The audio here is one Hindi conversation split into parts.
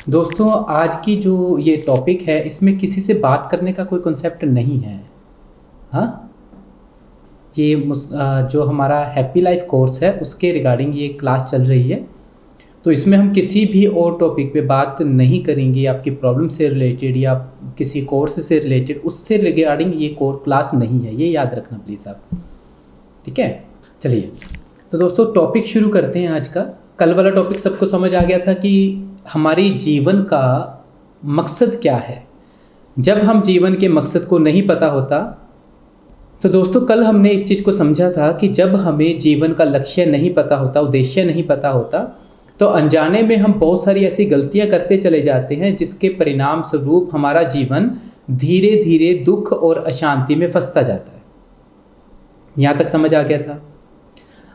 दोस्तों, आज की जो ये टॉपिक है इसमें किसी से बात करने का कोई कॉन्सेप्ट नहीं है। हाँ, ये जो हमारा हैप्पी लाइफ कोर्स है उसके रिगार्डिंग ये क्लास चल रही है। तो इसमें हम किसी भी और टॉपिक पे बात नहीं करेंगे। आपकी प्रॉब्लम से रिलेटेड या किसी कोर्स से रिलेटेड उससे रिगार्डिंग ये कोर क्लास नहीं है, ये याद रखना प्लीज़ आप। ठीक है, चलिए तो दोस्तों टॉपिक शुरू करते हैं आज का। कल वाला टॉपिक सबको समझ आ गया था कि हमारी जीवन का मकसद क्या है। जब हम जीवन के मकसद को नहीं पता होता तो दोस्तों कल हमने इस चीज़ को समझा था कि जब हमें जीवन का लक्ष्य नहीं पता होता, उद्देश्य नहीं पता होता, तो अनजाने में हम बहुत सारी ऐसी गलतियां करते चले जाते हैं जिसके परिणाम स्वरूप हमारा जीवन धीरे धीरे दुख और अशांति में फंसता जाता है। यहाँ तक समझ आ गया था।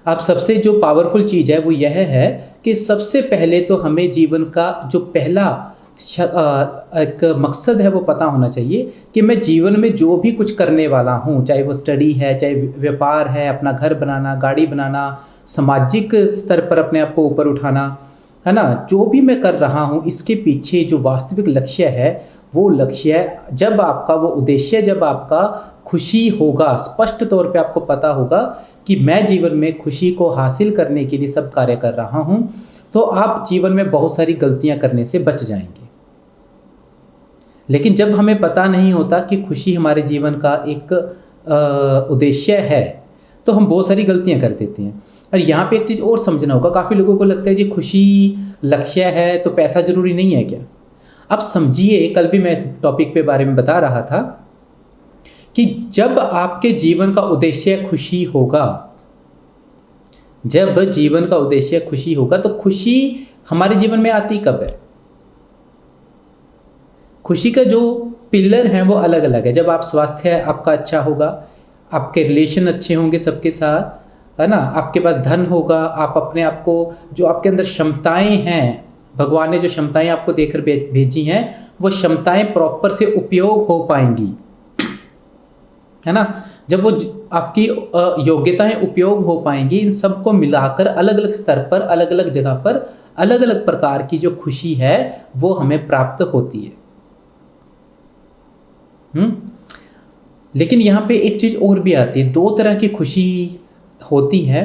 अब सबसे जो पावरफुल चीज़ है वो यह है कि सबसे पहले तो हमें जीवन का जो पहला एक मकसद है वो पता होना चाहिए कि मैं जीवन में जो भी कुछ करने वाला हूँ, चाहे वो स्टडी है, चाहे व्यापार है, अपना घर बनाना, गाड़ी बनाना, सामाजिक स्तर पर अपने आप को ऊपर उठाना, है ना, जो भी मैं कर रहा हूँ इसके पीछे जो वास्तविक लक्ष्य है वो लक्ष्य जब आपका वो उद्देश्य जब आपका खुशी होगा, स्पष्ट तौर पे आपको पता होगा कि मैं जीवन में खुशी को हासिल करने के लिए सब कार्य कर रहा हूँ, तो आप जीवन में बहुत सारी गलतियाँ करने से बच जाएंगे। लेकिन जब हमें पता नहीं होता कि खुशी हमारे जीवन का एक उद्देश्य है तो हम बहुत सारी गलतियाँ कर देते हैं। और यहाँ पे एक चीज़ और समझना होगा, काफ़ी लोगों को लगता है जी खुशी लक्ष्य है तो पैसा ज़रूरी नहीं है क्या। अब समझिए, कल भी मैं इस टॉपिक पे बारे में बता रहा था कि जब आपके जीवन का उद्देश्य खुशी होगा, जब जीवन का उद्देश्य खुशी होगा तो खुशी हमारे जीवन में आती कब है। खुशी का जो पिलर हैं वो अलग अलग है। जब आप स्वास्थ्य आपका अच्छा होगा, आपके रिलेशन अच्छे होंगे सबके साथ, है ना, आपके पास धन होगा, आप अपने आप को जो आपके अंदर क्षमताएं हैं, भगवान ने जो क्षमताएं आपको देकर भेजी हैं वो क्षमताएं प्रॉपर से उपयोग हो पाएंगी, है ना। जब वो आपकी योग्यताएं उपयोग हो पाएंगी, इन सब को मिलाकर अलग अलग स्तर पर, अलग अलग जगह पर अलग अलग प्रकार की जो खुशी है वो हमें प्राप्त होती है। लेकिन यहाँ पे एक चीज़ और भी आती है। दो तरह की खुशी होती है।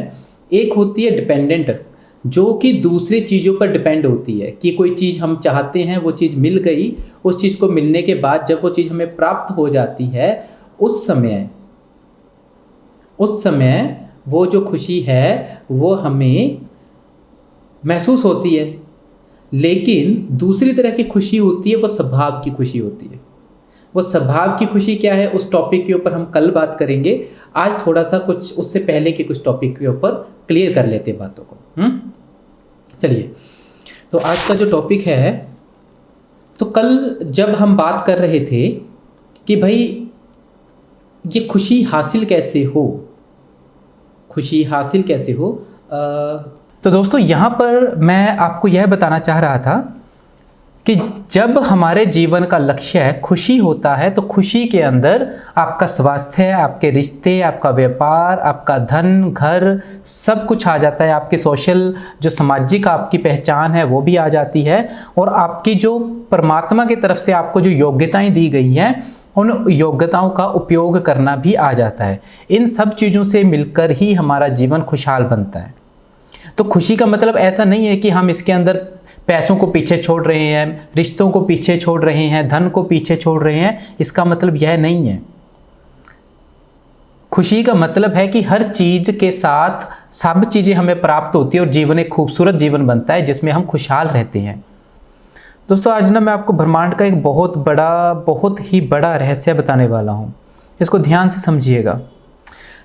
एक होती है डिपेंडेंट, जो कि दूसरी चीज़ों पर डिपेंड होती है कि कोई चीज़ हम चाहते हैं, वो चीज़ मिल गई, उस चीज़ को मिलने के बाद जब वो चीज़ हमें प्राप्त हो जाती है उस समय वो जो खुशी है वो हमें महसूस होती है। लेकिन दूसरी तरह की खुशी होती है वो स्वभाव की खुशी होती है। वो स्वभाव की खुशी क्या है उस टॉपिक के ऊपर हम कल बात करेंगे। आज थोड़ा सा कुछ उससे पहले के कुछ टॉपिक के ऊपर क्लियर कर लेते हैं बातों को। चलिए, तो आज का जो टॉपिक है, तो कल जब हम बात कर रहे थे कि भाई ये खुशी हासिल कैसे हो, खुशी हासिल कैसे हो, तो दोस्तों यहाँ पर मैं आपको यह बताना चाह रहा था कि जब हमारे जीवन का लक्ष्य है खुशी होता है तो खुशी के अंदर आपका स्वास्थ्य, आपके रिश्ते, आपका व्यापार, आपका धन, घर, सब कुछ आ जाता है। आपकी सोशल जो सामाजिक आपकी पहचान है वो भी आ जाती है, और आपकी जो परमात्मा की तरफ से आपको जो योग्यताएं दी गई हैं उन योग्यताओं का उपयोग करना भी आ जाता है। इन सब चीज़ों से मिलकर ही हमारा जीवन खुशहाल बनता है। तो खुशी का मतलब ऐसा नहीं है कि हम इसके अंदर पैसों को पीछे छोड़ रहे हैं, रिश्तों को पीछे छोड़ रहे हैं, धन को पीछे छोड़ रहे हैं, इसका मतलब यह नहीं है। खुशी का मतलब है कि हर चीज़ के साथ सब चीज़ें हमें प्राप्त होती है और जीवन एक खूबसूरत जीवन बनता है जिसमें हम खुशहाल रहते हैं। दोस्तों आज ना मैं आपको ब्रह्मांड का एक बहुत ही बड़ा रहस्य बताने वाला हूँ। इसको ध्यान से समझिएगा।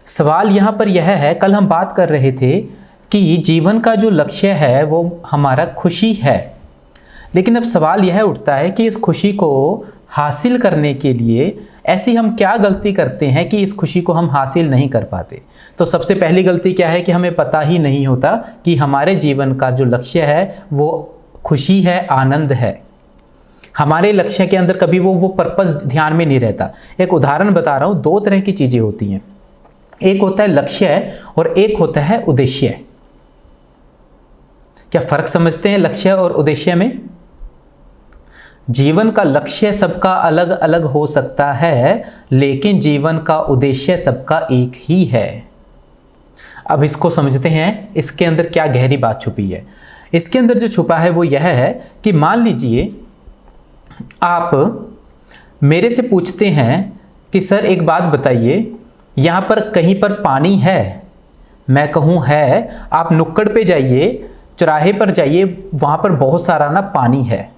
सवाल यहाँ पर यह है, कल हम बात कर रहे थे कि जीवन का जो लक्ष्य है वो हमारा खुशी है, लेकिन अब सवाल यह उठता है कि इस खुशी को हासिल करने के लिए ऐसी हम क्या गलती करते हैं कि इस खुशी को हम हासिल नहीं कर पाते। तो सबसे पहली गलती क्या है कि हमें पता ही नहीं होता कि हमारे जीवन का जो लक्ष्य है वो खुशी है, आनंद है। हमारे लक्ष्य के अंदर कभी वो पर्पस ध्यान में नहीं रहता। एक उदाहरण बता रहा हूँ, दो तरह की चीज़ें होती हैं, एक होता है लक्ष्य और एक होता है उद्देश्य। क्या फ़र्क समझते हैं लक्ष्य और उद्देश्य में? जीवन का लक्ष्य सबका अलग अलग हो सकता है, लेकिन जीवन का उद्देश्य सबका एक ही है। अब इसको समझते हैं, इसके अंदर क्या गहरी बात छुपी है। इसके अंदर जो छुपा है वो यह है कि मान लीजिए आप मेरे से पूछते हैं कि सर एक बात बताइए, यहाँ पर कहीं पर पानी है? मैं कहूँ है। आप नुक्कड़ पे जाइए, चौराहे पर जाइए, वहाँ पर बहुत सारा ना पानी है,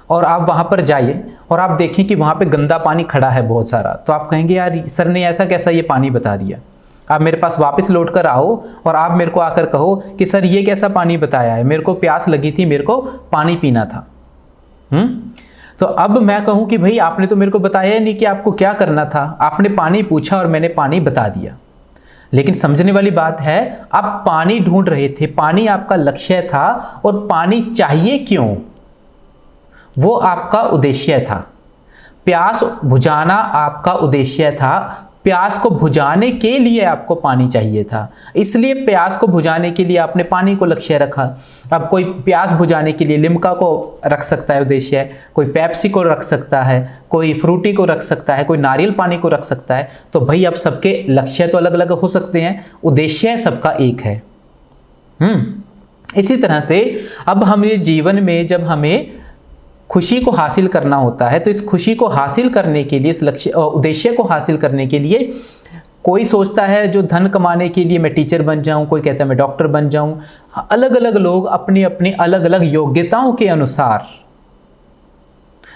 और आप वहाँ पर जाइए और आप देखें कि वहाँ पे गंदा पानी खड़ा है बहुत सारा, तो आप कहेंगे यार सर ने ऐसा कैसा ये पानी बता दिया। आप मेरे पास वापस लौट कर आओ और आप मेरे को आकर कहो कि सर ये कैसा पानी बताया है, मेरे को प्यास लगी थी, मेरे को पानी पीना था। तो अब मैं कहूँ कि भाई आपने तो मेरे को बताया नहीं कि आपको क्या करना था, आपने पानी पूछा और मैंने पानी बता दिया। लेकिन समझने वाली बात है, आप पानी ढूंढ रहे थे, पानी आपका लक्ष्य था, और पानी चाहिए क्यों, वो आपका उद्देश्य था। प्यास बुझाना आपका उद्देश्य था, प्यास को बुझाने के लिए आपको पानी चाहिए था, इसलिए प्यास को बुझाने के लिए आपने पानी को लक्ष्य रखा। अब कोई प्यास बुझाने के लिए लिम्का को रख सकता है उद्देश्य, कोई पेप्सी को रख सकता है, कोई फ्रूटी को रख सकता है, कोई नारियल पानी को रख सकता है। तो भाई अब सबके लक्ष्य तो अलग अलग हो सकते हैं, उद्देश्य सबका एक है। इसी तरह से अब हम ये जीवन में जब हमें खुशी को हासिल करना होता है, तो इस खुशी को हासिल करने के लिए, इस लक्ष्य उद्देश्य को हासिल करने के लिए, कोई सोचता है जो धन कमाने के लिए मैं टीचर बन जाऊं, कोई कहता है मैं डॉक्टर बन जाऊं। अलग अलग लोग अपनी अपनी अलग अलग योग्यताओं के अनुसार,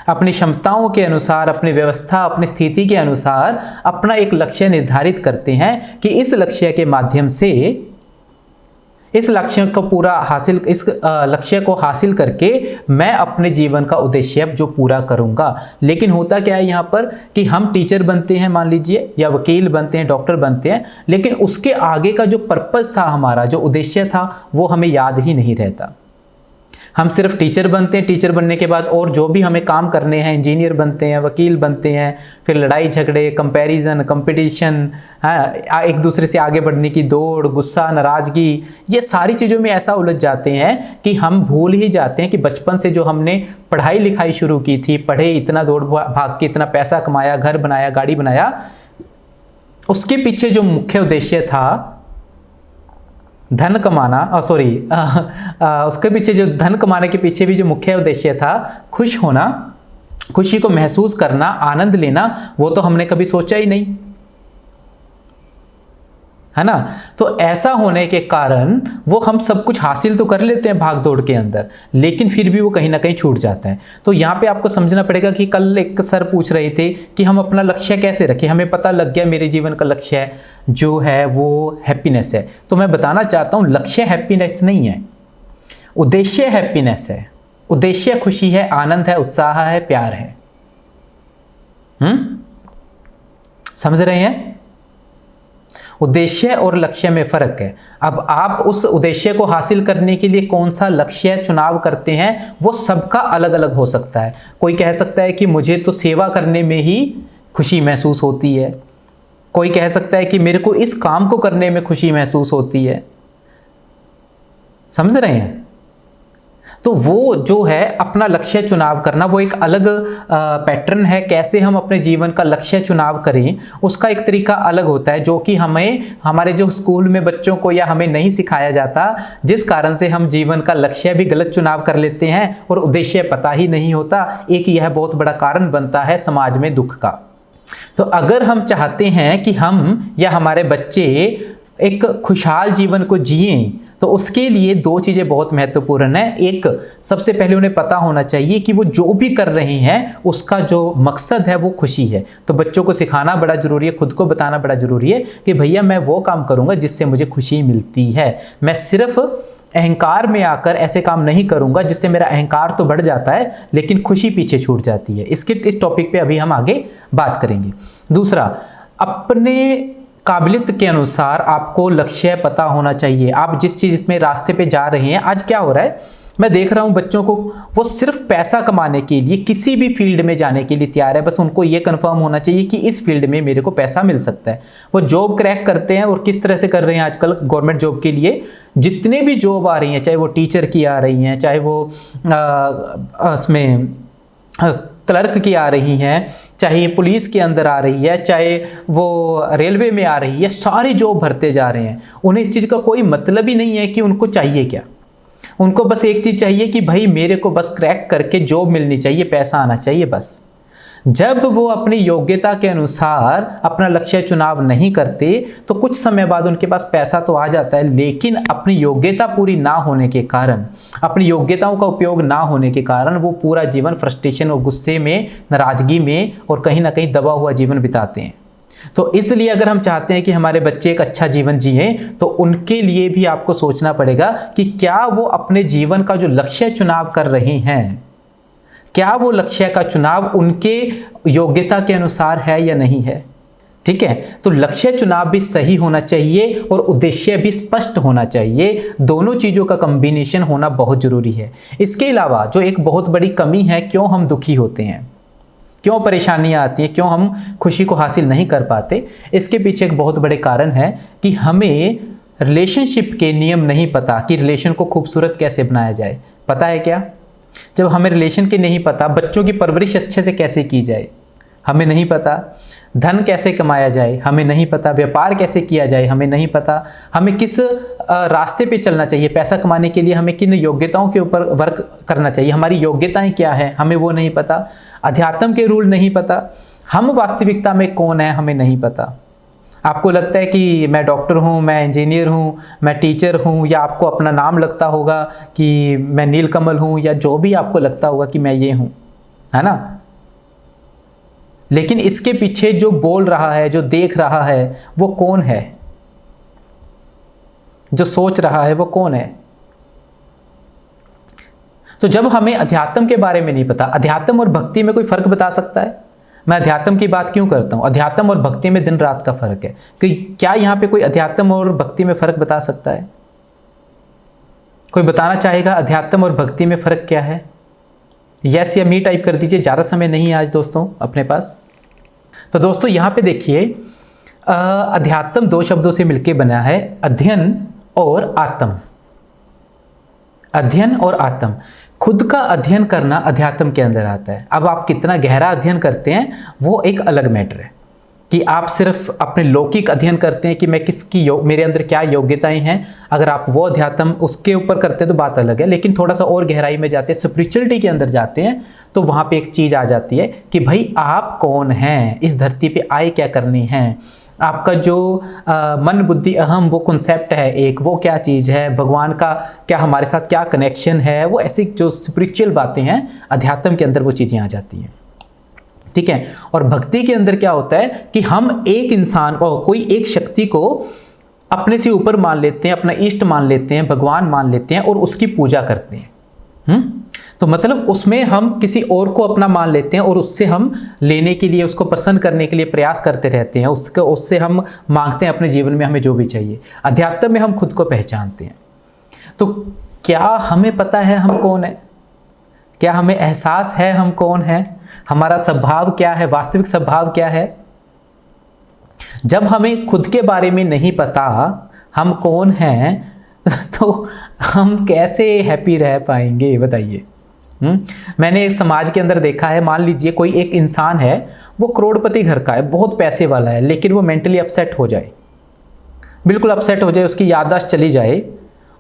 अपनी क्षमताओं के अनुसार, अपनी व्यवस्था, अपनी स्थिति के अनुसार अपना एक लक्ष्य निर्धारित करते हैं कि इस लक्ष्य के माध्यम से, इस लक्ष्य को पूरा हासिल, इस लक्ष्य को हासिल करके मैं अपने जीवन का उद्देश्य जो पूरा करूंगा। लेकिन होता क्या है यहाँ पर कि हम टीचर बनते हैं मान लीजिए, या वकील बनते हैं, डॉक्टर बनते हैं, लेकिन उसके आगे का जो पर्पस था हमारा, जो उद्देश्य था, वो हमें याद ही नहीं रहता। हम सिर्फ टीचर बनते हैं, टीचर बनने के बाद और जो भी हमें काम करने हैं, इंजीनियर बनते हैं, वकील बनते हैं, फिर लड़ाई झगड़े, कंपैरिजन, कंपटीशन, एक दूसरे से आगे बढ़ने की दौड़, गुस्सा, नाराज़गी, ये सारी चीज़ों में ऐसा उलझ जाते हैं कि हम भूल ही जाते हैं कि बचपन से जो हमने पढ़ाई लिखाई शुरू की थी, पढ़े, इतना दौड़ भाग के इतना पैसा कमाया, घर बनाया, गाड़ी बनाया, उसके पीछे जो मुख्य उद्देश्य था धन कमाना, उसके पीछे जो धन कमाने के पीछे भी जो मुख्य उद्देश्य था खुश होना, खुशी को महसूस करना, आनंद लेना, वो तो हमने कभी सोचा ही नहीं, है ना। तो ऐसा होने के कारण वो हम सब कुछ हासिल तो कर लेते हैं भाग दौड़ के अंदर, लेकिन फिर भी वो कहीं ना कहीं छूट जाता है। तो यहाँ पे आपको समझना पड़ेगा कि कल एक सर पूछ रहे थे कि हम अपना लक्ष्य कैसे रखें। हमें पता लग गया मेरे जीवन का लक्ष्य जो है वो हैप्पीनेस है, तो मैं बताना चाहता हूँ लक्ष्य हैप्पीनेस नहीं है, उद्देश्य हैप्पीनेस है। उद्देश्य खुशी है, आनंद है, उत्साह है, प्यार है। समझ रहे हैं? उद्देश्य और लक्ष्य में फर्क है। अब आप उस उद्देश्य को हासिल करने के लिए कौन सा लक्ष्य चुनाव करते हैं, वो सबका अलग अलग हो सकता है। कोई कह सकता है कि मुझे तो सेवा करने में ही खुशी महसूस होती है, कोई कह सकता है कि मेरे को इस काम को करने में खुशी महसूस होती है। समझ रहे हैं? तो वो जो है अपना लक्ष्य चुनाव करना, वो एक अलग पैटर्न है। कैसे हम अपने जीवन का लक्ष्य चुनाव करें, उसका एक तरीका अलग होता है, जो कि हमें हमारे जो स्कूल में बच्चों को या हमें नहीं सिखाया जाता, जिस कारण से हम जीवन का लक्ष्य भी गलत चुनाव कर लेते हैं और उद्देश्य पता ही नहीं होता। एक यह बहुत बड़ा कारण बनता है समाज में दुख का। तो अगर हम चाहते हैं कि हम या हमारे बच्चे एक खुशहाल जीवन को जिएं, तो उसके लिए दो चीज़ें बहुत महत्वपूर्ण है। एक, सबसे पहले उन्हें पता होना चाहिए कि वो जो भी कर रहे हैं उसका जो मकसद है वो खुशी है। तो बच्चों को सिखाना बड़ा ज़रूरी है, खुद को बताना बड़ा ज़रूरी है कि भैया मैं वो काम करूँगा जिससे मुझे खुशी मिलती है। मैं सिर्फ अहंकार में आकर ऐसे काम नहीं करूँगा जिससे मेरा अहंकार तो बढ़ जाता है लेकिन खुशी पीछे छूट जाती है। इस टॉपिक पर अभी हम आगे बात करेंगे। दूसरा, अपने काबिलियत के अनुसार आपको लक्ष्य पता होना चाहिए। आप जिस चीज़ में रास्ते पे जा रहे हैं, आज क्या हो रहा है, मैं देख रहा हूँ बच्चों को, वो सिर्फ पैसा कमाने के लिए किसी भी फील्ड में जाने के लिए तैयार है। बस उनको ये कंफर्म होना चाहिए कि इस फील्ड में मेरे को पैसा मिल सकता है। वो जॉब क्रैक करते हैं, और किस तरह से कर रहे हैं आजकल गवर्नमेंट जॉब के लिए। जितने भी जॉब आ रही हैं, चाहे वो टीचर की आ रही हैं, चाहे वो उसमें क्लर्क की आ रही हैं, चाहे पुलिस के अंदर आ रही है, चाहे वो रेलवे में आ रही है, सारे जॉब भरते जा रहे हैं। उन्हें इस चीज़ का कोई मतलब ही नहीं है कि उनको चाहिए क्या। उनको बस एक चीज़ चाहिए कि भाई मेरे को बस क्रैक करके जॉब मिलनी चाहिए, पैसा आना चाहिए बस। जब वो अपनी योग्यता के अनुसार अपना लक्ष्य चुनाव नहीं करते तो कुछ समय बाद उनके पास पैसा तो आ जाता है, लेकिन अपनी योग्यता पूरी ना होने के कारण, अपनी योग्यताओं का उपयोग ना होने के कारण वो पूरा जीवन फ्रस्ट्रेशन और गुस्से में, नाराजगी में और कहीं ना कहीं दबा हुआ जीवन बिताते हैं। तो इसलिए अगर हम चाहते हैं कि हमारे बच्चे एक अच्छा जीवन जिए तो उनके लिए भी आपको सोचना पड़ेगा कि क्या वो अपने जीवन का जो लक्ष्य चुनाव कर रहे हैं, क्या वो लक्ष्य का चुनाव उनके योग्यता के अनुसार है या नहीं है। ठीक है, तो लक्ष्य चुनाव भी सही होना चाहिए और उद्देश्य भी स्पष्ट होना चाहिए। दोनों चीज़ों का कॉम्बिनेशन होना बहुत ज़रूरी है। इसके अलावा जो एक बहुत बड़ी कमी है, क्यों हम दुखी होते हैं, क्यों परेशानियां आती हैं, क्यों हम खुशी को हासिल नहीं कर पाते, इसके पीछे एक बहुत बड़े कारण है कि हमें रिलेशनशिप के नियम नहीं पता कि रिलेशन को खूबसूरत कैसे बनाया जाए। पता है क्या? जब हमें रिलेशन के नहीं पता, बच्चों की परवरिश अच्छे से कैसे की जाए हमें नहीं पता, धन कैसे कमाया जाए हमें नहीं पता, व्यापार कैसे किया जाए हमें नहीं पता, हमें किस रास्ते पे चलना चाहिए, पैसा कमाने के लिए हमें किन योग्यताओं के ऊपर वर्क करना चाहिए, हमारी योग्यताएं क्या है हमें वो नहीं पता, अध्यात्म के रूल नहीं पता, हम वास्तविकता में कौन है हमें नहीं पता। आपको लगता है कि मैं डॉक्टर हूँ, मैं इंजीनियर हूँ, मैं टीचर हूँ, या आपको अपना नाम लगता होगा कि मैं नीलकमल हूँ, या जो भी आपको लगता होगा कि मैं ये हूँ, है ना। लेकिन इसके पीछे जो बोल रहा है, जो देख रहा है, वो कौन है, जो सोच रहा है वो कौन है। तो जब हमें अध्यात्म के बारे में नहीं पता, अध्यात्म और भक्ति में कोई फर्क बता सकता है? मैं अध्यात्म की बात क्यों करता हूं? अध्यात्म और भक्ति में दिन रात का फर्क है कि क्या यहां पे कोई अध्यात्म और भक्ति में फर्क बता सकता है? कोई बताना चाहेगा अध्यात्म और भक्ति में फर्क क्या है? यस या मी टाइप कर दीजिए, ज़्यादा समय नहीं है आज दोस्तों अपने पास। तो दोस्तों यहाँ पे देखिए, अध्यात्म दो शब्दों से मिलकर बना है, अध्ययन और आत्म। अध्ययन और आत्म, खुद का अध्ययन करना अध्यात्म के अंदर आता है। अब आप कितना गहरा अध्ययन करते हैं वो एक अलग मैटर है, कि आप सिर्फ अपने लौकिक अध्ययन करते हैं कि मैं मेरे अंदर क्या योग्यताएं हैं, अगर आप वो अध्यात्म उसके ऊपर करते हैं तो बात अलग है। लेकिन थोड़ा सा और गहराई में जाते हैं, स्पिरिचुअलिटी के अंदर जाते हैं, तो वहाँ पे एक चीज़ आ जाती है कि भाई आप कौन हैं, इस धरती पे आए क्या करने हैं, आपका जो मन बुद्धि अहम वो कॉन्सेप्ट है एक, वो क्या चीज़ है, भगवान का क्या हमारे साथ क्या कनेक्शन है, वो ऐसी जो स्पिरिचुअल बातें हैं अध्यात्म के अंदर वो चीज़ें आ जाती हैं। ठीक है, और भक्ति के अंदर क्या होता है कि हम एक इंसान और कोई एक शक्ति को अपने से ऊपर मान लेते हैं, अपना इष्ट मान लेते हैं, भगवान मान लेते हैं और उसकी पूजा करते हैं। तो मतलब उसमें हम किसी और को अपना मान लेते हैं और उससे हम लेने के लिए, उसको प्रसन्न करने के लिए प्रयास करते रहते हैं, उससे हम मांगते हैं अपने जीवन में हमें जो भी चाहिए। अध्यात्म में हम खुद को पहचानते हैं। तो क्या हमें पता है हम कौन है? क्या हमें एहसास है हम कौन है? हमारा स्वभाव क्या है, वास्तविक स्वभाव क्या है? जब हमें खुद के बारे में नहीं पता हम कौन हैं तो हम कैसे हैप्पी रह पाएंगे बताइए। मैंने समाज के अंदर देखा है, मान लीजिए कोई एक इंसान है, वो करोड़पति घर का है, बहुत पैसे वाला है, लेकिन वो मेंटली अपसेट हो जाए, बिल्कुल अपसेट हो जाए, उसकी याददाश्त चली जाए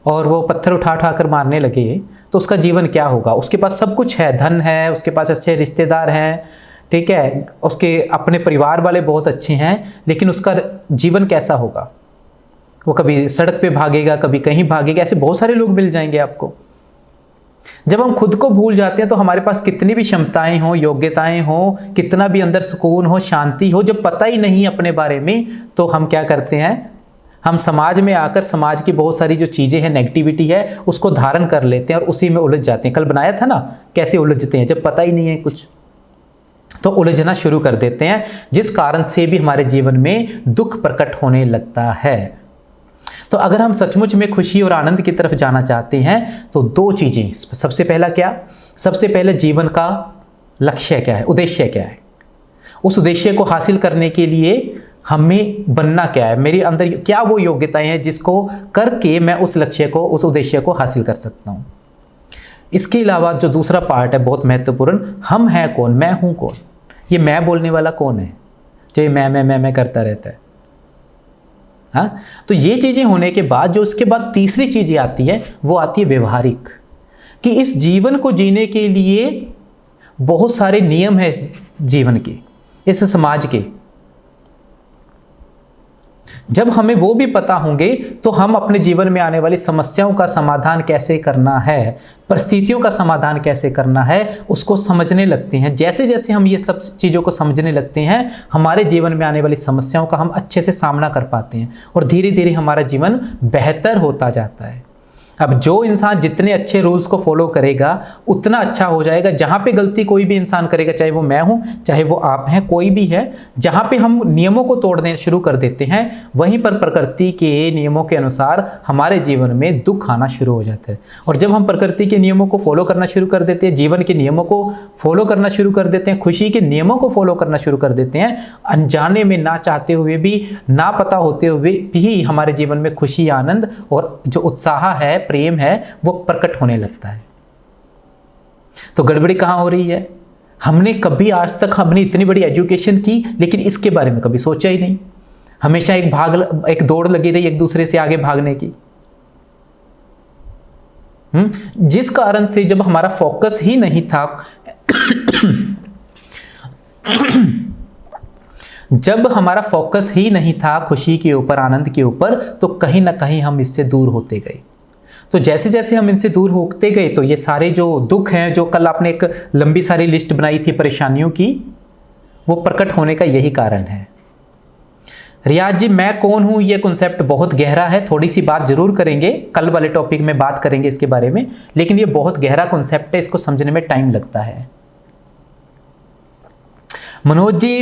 और वो पत्थर उठा उठा कर मारने लगे, तो उसका जीवन क्या होगा? उसके पास सब कुछ है, धन है, उसके पास अच्छे रिश्तेदार हैं, ठीक है, उसके अपने परिवार वाले बहुत अच्छे हैं, लेकिन उसका जीवन कैसा होगा? वो कभी सड़क पे भागेगा, कभी कहीं भागेगा, ऐसे बहुत सारे लोग मिल जाएंगे आपको। जब हम खुद को भूल जाते हैं तो हमारे पास कितनी भी क्षमताएं हो, योग्यताएं हो, कितना भी अंदर सुकून हो, शांति हो, जब पता ही नहीं अपने बारे में, तो हम क्या करते हैं? हम समाज में आकर समाज की बहुत सारी जो चीज़ें हैं, नेगेटिविटी है, उसको धारण कर लेते हैं और उसी में उलझ जाते हैं। कल बनाया था ना कैसे उलझते हैं, जब पता ही नहीं है कुछ तो उलझना शुरू कर देते हैं, जिस कारण से भी हमारे जीवन में दुख प्रकट होने लगता है। तो अगर हम सचमुच में खुशी और आनंद की तरफ जाना चाहते हैं तो दो चीज़ें, सबसे पहला क्या? सबसे पहले जीवन का लक्ष्य क्या है, उद्देश्य क्या है? उस उद्देश्य को हासिल करने के लिए हमें बनना क्या है, मेरे अंदर क्या वो योग्यताएं हैं जिसको करके मैं उस लक्ष्य को, उस उद्देश्य को हासिल कर सकता हूँ। इसके अलावा जो दूसरा पार्ट है बहुत महत्वपूर्ण, हम हैं कौन, मैं हूँ कौन। ये मैं बोलने वाला कौन है जो ये मैं करता रहता है। हाँ, तो ये चीज़ें होने के बाद जो उसके बाद तीसरी चीज़ आती है वो आती है व्यवहारिक, कि इस जीवन को जीने के लिए बहुत सारे नियम हैं इस जीवन के, इस समाज के। जब हमें वो भी पता होंगे तो हम अपने जीवन में आने वाली समस्याओं का समाधान कैसे करना है, परिस्थितियों का समाधान कैसे करना है, उसको समझने लगते हैं। जैसे जैसे हम ये सब चीज़ों को समझने लगते हैं, हमारे जीवन में आने वाली समस्याओं का हम अच्छे से सामना कर पाते हैं और धीरे धीरे हमारा जीवन बेहतर होता जाता है। अब जो इंसान जितने अच्छे रूल्स को फॉलो करेगा उतना अच्छा हो जाएगा। जहाँ पे गलती कोई भी इंसान करेगा, चाहे वो मैं हूँ, चाहे वो आप हैं, कोई भी है, जहाँ पे हम नियमों को तोड़ने शुरू कर देते हैं, वहीं पर प्रकृति के नियमों के अनुसार हमारे जीवन में दुख आना शुरू हो जाता है। और जब हम प्रकृति के नियमों को फॉलो करना शुरू कर देते हैं, जीवन के नियमों को फॉलो करना शुरू कर देते हैं, खुशी के नियमों को फॉलो करना शुरू कर देते हैं, अनजाने में, ना चाहते हुए भी, ना पता होते हुए भी हमारे जीवन में खुशी, आनंद और जो उत्साह है, प्रेम है, वो प्रकट होने लगता है। तो गड़बड़ी कहां हो रही है? हमने कभी आज तक हमने इतनी बड़ी एजुकेशन की लेकिन इसके बारे में कभी सोचा ही नहीं। हमेशा एक दौड़ लगी रही एक दूसरे से आगे भागने की, जिस कारण से जब हमारा फोकस ही नहीं था जब हमारा फोकस ही नहीं था खुशी के ऊपर, आनंद के ऊपर, तो कहीं ना कहीं हम इससे दूर होते गए। तो जैसे जैसे हम इनसे दूर होते गए तो ये सारे जो दुख हैं, जो कल आपने एक लंबी सारी लिस्ट बनाई थी परेशानियों की, वो प्रकट होने का यही कारण है। रियाज जी, मैं कौन हूं, ये कॉन्सेप्ट बहुत गहरा है, थोड़ी सी बात जरूर करेंगे, कल वाले टॉपिक में बात करेंगे इसके बारे में, लेकिन ये बहुत गहरा कॉन्सेप्ट है, इसको समझने में टाइम लगता है। मनोज जी,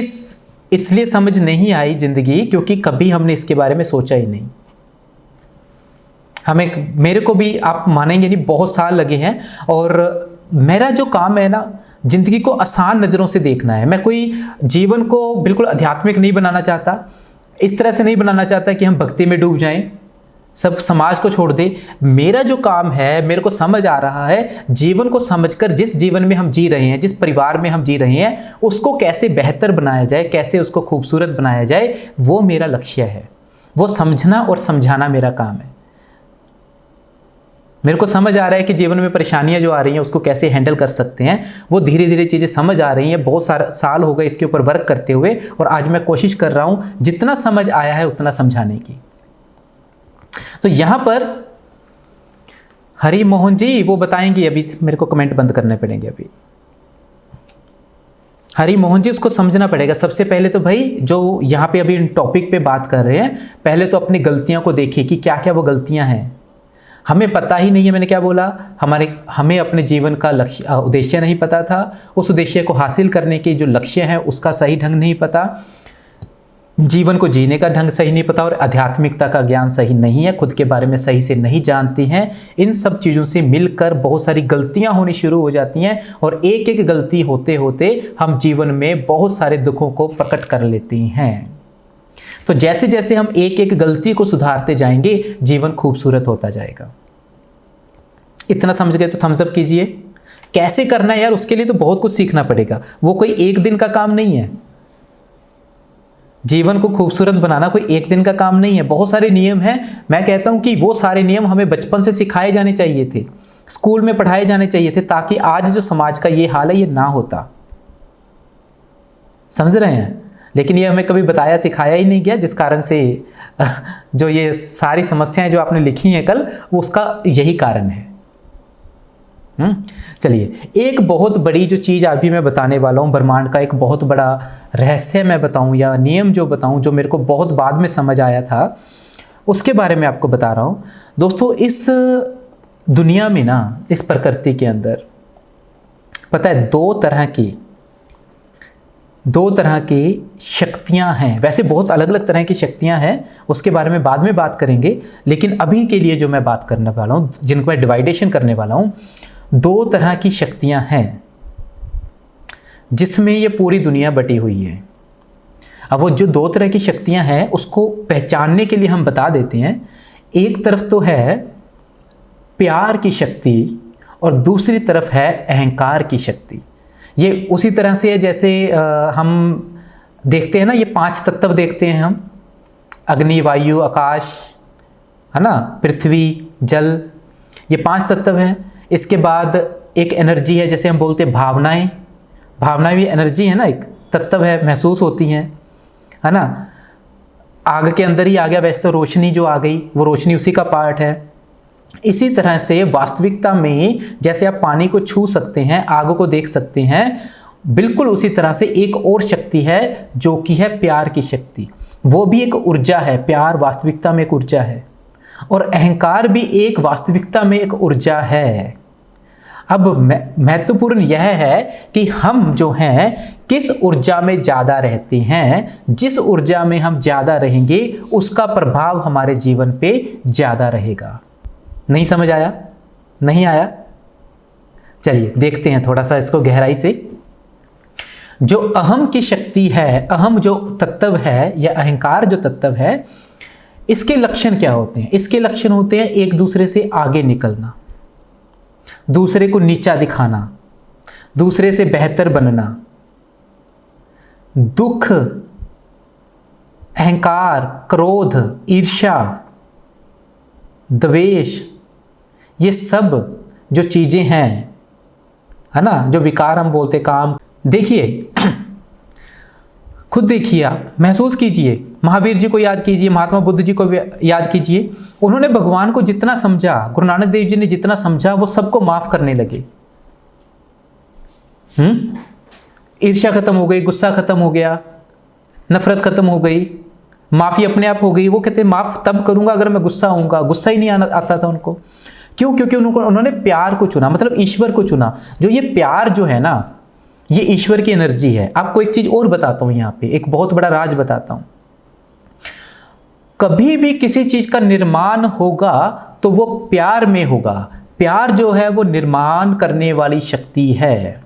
इसलिए समझ नहीं आई जिंदगी क्योंकि कभी हमने इसके बारे में सोचा ही नहीं। मेरे को भी, आप मानेंगे नहीं, बहुत साल लगे हैं और मेरा जो काम है ना, जिंदगी को आसान नज़रों से देखना है। मैं कोई जीवन को बिल्कुल आध्यात्मिक नहीं बनाना चाहता, इस तरह से नहीं बनाना चाहता कि हम भक्ति में डूब जाएं, सब समाज को छोड़ दे। मेरा जो काम है, मेरे को समझ आ रहा है, जीवन को समझकर जिस जीवन में हम जी रहे हैं, जिस परिवार में हम जी रहे हैं, उसको कैसे बेहतर बनाया जाए, कैसे उसको खूबसूरत बनाया जाए, वो मेरा लक्ष्य है। वो समझना और समझाना मेरा काम है। मेरे को समझ आ रहा है कि जीवन में परेशानियां जो आ रही हैं उसको कैसे हैंडल कर सकते हैं, वो धीरे धीरे चीज़ें समझ आ रही हैं। बहुत सारे साल हो गए इसके ऊपर वर्क करते हुए और आज मैं कोशिश कर रहा हूं जितना समझ आया है उतना समझाने की। तो यहां पर हरि मोहन जी वो बताएंगे, अभी मेरे को कमेंट बंद करने पड़ेंगे। अभी हरि मोहन जी, उसको समझना पड़ेगा। सबसे पहले तो भाई जो यहाँ पे अभी टॉपिक पे बात कर रहे हैं, पहले तो अपनी गलतियों को देखिए कि क्या क्या वो गलतियां हैं। हमें पता ही नहीं है, मैंने क्या बोला, हमें अपने जीवन का लक्ष्य, उद्देश्य नहीं पता था। उस उद्देश्य को हासिल करने के जो लक्ष्य है उसका सही ढंग नहीं पता, जीवन को जीने का ढंग सही नहीं पता और आध्यात्मिकता का ज्ञान सही नहीं है, खुद के बारे में सही से नहीं जानती हैं। इन सब चीज़ों से मिलकर बहुत सारी गलतियां होनी शुरू हो जाती हैं और एक एक गलती होते होते हम जीवन में बहुत सारे दुखों को प्रकट कर लेती हैं। तो जैसे जैसे हम एक एक गलती को सुधारते जाएंगे, जीवन खूबसूरत होता जाएगा। इतना समझ गए तो थम्स अप कीजिए। कैसे करना है यार, उसके लिए तो बहुत कुछ सीखना पड़ेगा, वो कोई एक दिन का काम नहीं है। जीवन को खूबसूरत बनाना कोई एक दिन का काम नहीं है, बहुत सारे नियम हैं। मैं कहता हूं कि वो सारे नियम हमें बचपन से सिखाए जाने चाहिए थे, स्कूल में पढ़ाए जाने चाहिए थे, ताकि आज जो समाज का ये हाल है ये ना होता। समझ रहे हैं? लेकिन ये हमें कभी बताया सिखाया ही नहीं गया, जिस कारण से जो ये सारी समस्याएं जो आपने लिखी हैं कल, वो उसका यही कारण है। चलिए, एक बहुत बड़ी जो चीज़ अभी मैं बताने वाला हूँ, ब्रह्मांड का एक बहुत बड़ा रहस्य मैं बताऊँ या नियम जो बताऊँ, जो मेरे को बहुत बाद में समझ आया था, उसके बारे में आपको बता रहा हूँ। दोस्तों, इस दुनिया में ना, इस प्रकृति के अंदर पता है दो तरह की शक्तियाँ हैं। वैसे बहुत अलग अलग तरह की शक्तियाँ हैं, उसके बारे में बाद में बात करेंगे, लेकिन अभी के लिए जो मैं बात करने वाला हूँ, जिनको मैं डिवाइडेशन करने वाला हूँ, दो तरह की शक्तियां हैं जिसमें ये पूरी दुनिया बटी हुई है। अब वो जो दो तरह की शक्तियां हैं उसको पहचानने के लिए हम बता देते हैं। एक तरफ तो है प्यार की शक्ति और दूसरी तरफ है अहंकार की शक्ति। ये उसी तरह से है जैसे हम देखते हैं ना, ये 5 तत्व देखते हैं हम, अग्नि, वायु, आकाश, है ना, पृथ्वी, जल, ये 5 तत्व हैं। इसके बाद एक एनर्जी है, जैसे हम बोलते हैं भावनाएं, भावनाएं भी एनर्जी है ना, एक तत्व है, महसूस होती हैं, है ना। आग के अंदर ही आ गया वैसे तो रोशनी जो आ गई, वो रोशनी उसी का पार्ट है। इसी तरह से वास्तविकता में जैसे आप पानी को छू सकते हैं, आग को देख सकते हैं, बिल्कुल उसी तरह से एक और शक्ति है जो कि है प्यार की शक्ति। वो भी एक ऊर्जा है, प्यार वास्तविकता में एक ऊर्जा है, और अहंकार भी एक वास्तविकता में एक ऊर्जा है। अब महत्वपूर्ण यह है कि हम जो हैं किस ऊर्जा में ज़्यादा रहते हैं। जिस ऊर्जा में हम ज़्यादा रहेंगे उसका प्रभाव हमारे जीवन पे ज़्यादा रहेगा। नहीं समझ आया? नहीं आया? चलिए देखते हैं थोड़ा सा इसको गहराई से। जो अहम की शक्ति है, अहम जो तत्व है या अहंकार जो तत्व है, इसके लक्षण क्या होते हैं? इसके लक्षण होते हैं एक दूसरे से आगे निकलना, दूसरे को नीचा दिखाना, दूसरे से बेहतर बनना, दुख, अहंकार, क्रोध, ईर्ष्या, द्वेष, ये सब जो चीजें हैं, है ना, जो विकार हम बोलते, काम। देखिए खुद देखिए, आप महसूस कीजिए, महावीर जी को याद कीजिए, महात्मा बुद्ध जी को याद कीजिए। उन्होंने भगवान को जितना समझा, गुरु नानक देव जी ने जितना समझा, वो सबको माफ करने लगे। ईर्ष्या खत्म हो गई, गुस्सा खत्म हो गया, नफरत खत्म हो गई, माफी अपने आप हो गई। वो कहते माफ तब करूंगा अगर मैं गुस्सा होऊंगा। गुस्सा ही नहीं आता था उनको। क्यों? क्योंकि उन्होंने प्यार को चुना, मतलब ईश्वर को चुना। जो ये प्यार जो है ना, ये ईश्वर की एनर्जी है। आपको एक चीज और बताता हूं, यहां पे एक बहुत बड़ा राज बताता हूं। कभी भी किसी चीज का निर्माण होगा तो वो प्यार में होगा। प्यार जो है वो निर्माण करने वाली शक्ति है।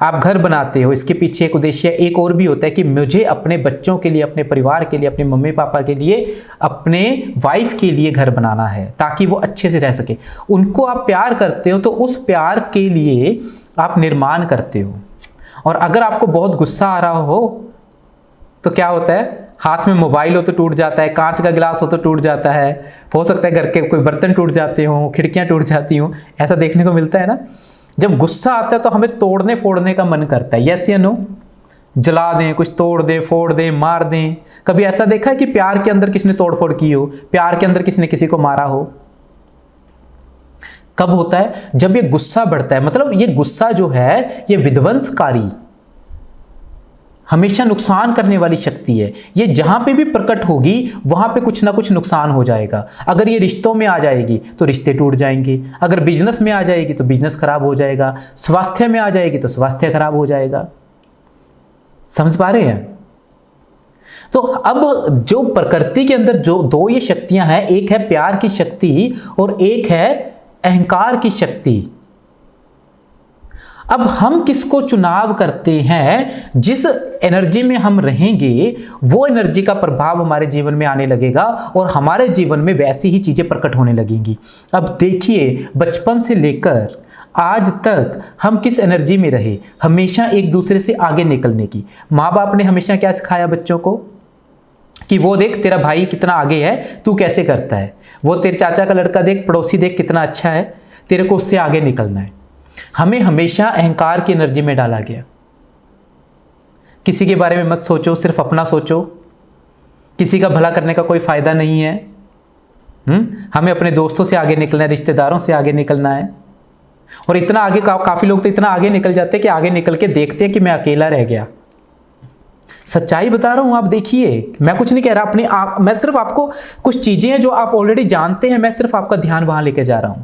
आप घर बनाते हो, इसके पीछे एक उद्देश्य एक और भी होता है कि मुझे अपने बच्चों के लिए, अपने परिवार के लिए, अपने मम्मी पापा के लिए, अपने वाइफ के लिए घर बनाना है ताकि वो अच्छे से रह सके। उनको आप प्यार करते हो तो उस प्यार के लिए आप निर्माण करते हो। और अगर आपको बहुत गुस्सा आ रहा हो तो क्या होता है? हाथ में मोबाइल हो तो टूट जाता है, कांच का गिलास हो तो टूट जाता है, हो सकता है घर के कोई बर्तन टूट जाते हो, खिड़कियां टूट जाती हो। ऐसा देखने को मिलता है ना। जब गुस्सा आता है तो हमें तोड़ने फोड़ने का मन करता है, यस या नो? जला दें, कुछ तोड़ दें, फोड़ दें, मार दें। कभी ऐसा देखा है कि प्यार के अंदर किसने तोड़ फोड़ की हो, प्यार के अंदर किसने किसी को मारा हो? कब होता है? जब ये गुस्सा बढ़ता है। मतलब ये गुस्सा जो है ये विध्वंसकारी, हमेशा नुकसान करने वाली शक्ति है। ये जहां पे भी प्रकट होगी वहां पे कुछ ना कुछ नुकसान हो जाएगा। अगर ये रिश्तों में आ जाएगी तो रिश्ते टूट जाएंगे, अगर बिजनेस में आ जाएगी तो बिजनेस खराब हो जाएगा, स्वास्थ्य में आ जाएगी तो स्वास्थ्य खराब हो जाएगा। समझ पा रहे हैं? तो अब जो प्रकृति के अंदर जो दो ये शक्तियां हैं, एक है प्यार की शक्ति और एक है अहंकार की शक्ति। अब हम किसको चुनाव करते हैं, जिस एनर्जी में हम रहेंगे वो एनर्जी का प्रभाव हमारे जीवन में आने लगेगा और हमारे जीवन में वैसी ही चीजें प्रकट होने लगेंगी। अब देखिए, बचपन से लेकर आज तक हम किस एनर्जी में रहे, हमेशा एक दूसरे से आगे निकलने की। माँ बाप ने हमेशा क्या सिखाया बच्चों को कि वो देख तेरा भाई कितना आगे है, तू कैसे करता है, वो तेरे चाचा का लड़का देख, पड़ोसी देख कितना अच्छा है, तेरे को उससे आगे निकलना है। हमें हमेशा अहंकार की एनर्जी में डाला गया। किसी के बारे में मत सोचो, सिर्फ अपना सोचो, किसी का भला करने का कोई फायदा नहीं है। हमें अपने दोस्तों से आगे निकलना है, रिश्तेदारों से आगे निकलना है। और इतना आगे काफी लोग तो इतना आगे निकल जाते हैं कि आगे निकल के देखते हैं कि मैं अकेला रह गया। सच्चाई बता रहा हूं, आप देखिए, मैं कुछ नहीं कह रहा, मैं सिर्फ आपको कुछ चीजें हैं जो आप ऑलरेडी जानते हैं, मैं सिर्फ आपका ध्यान वहां लेके जा रहा हूं।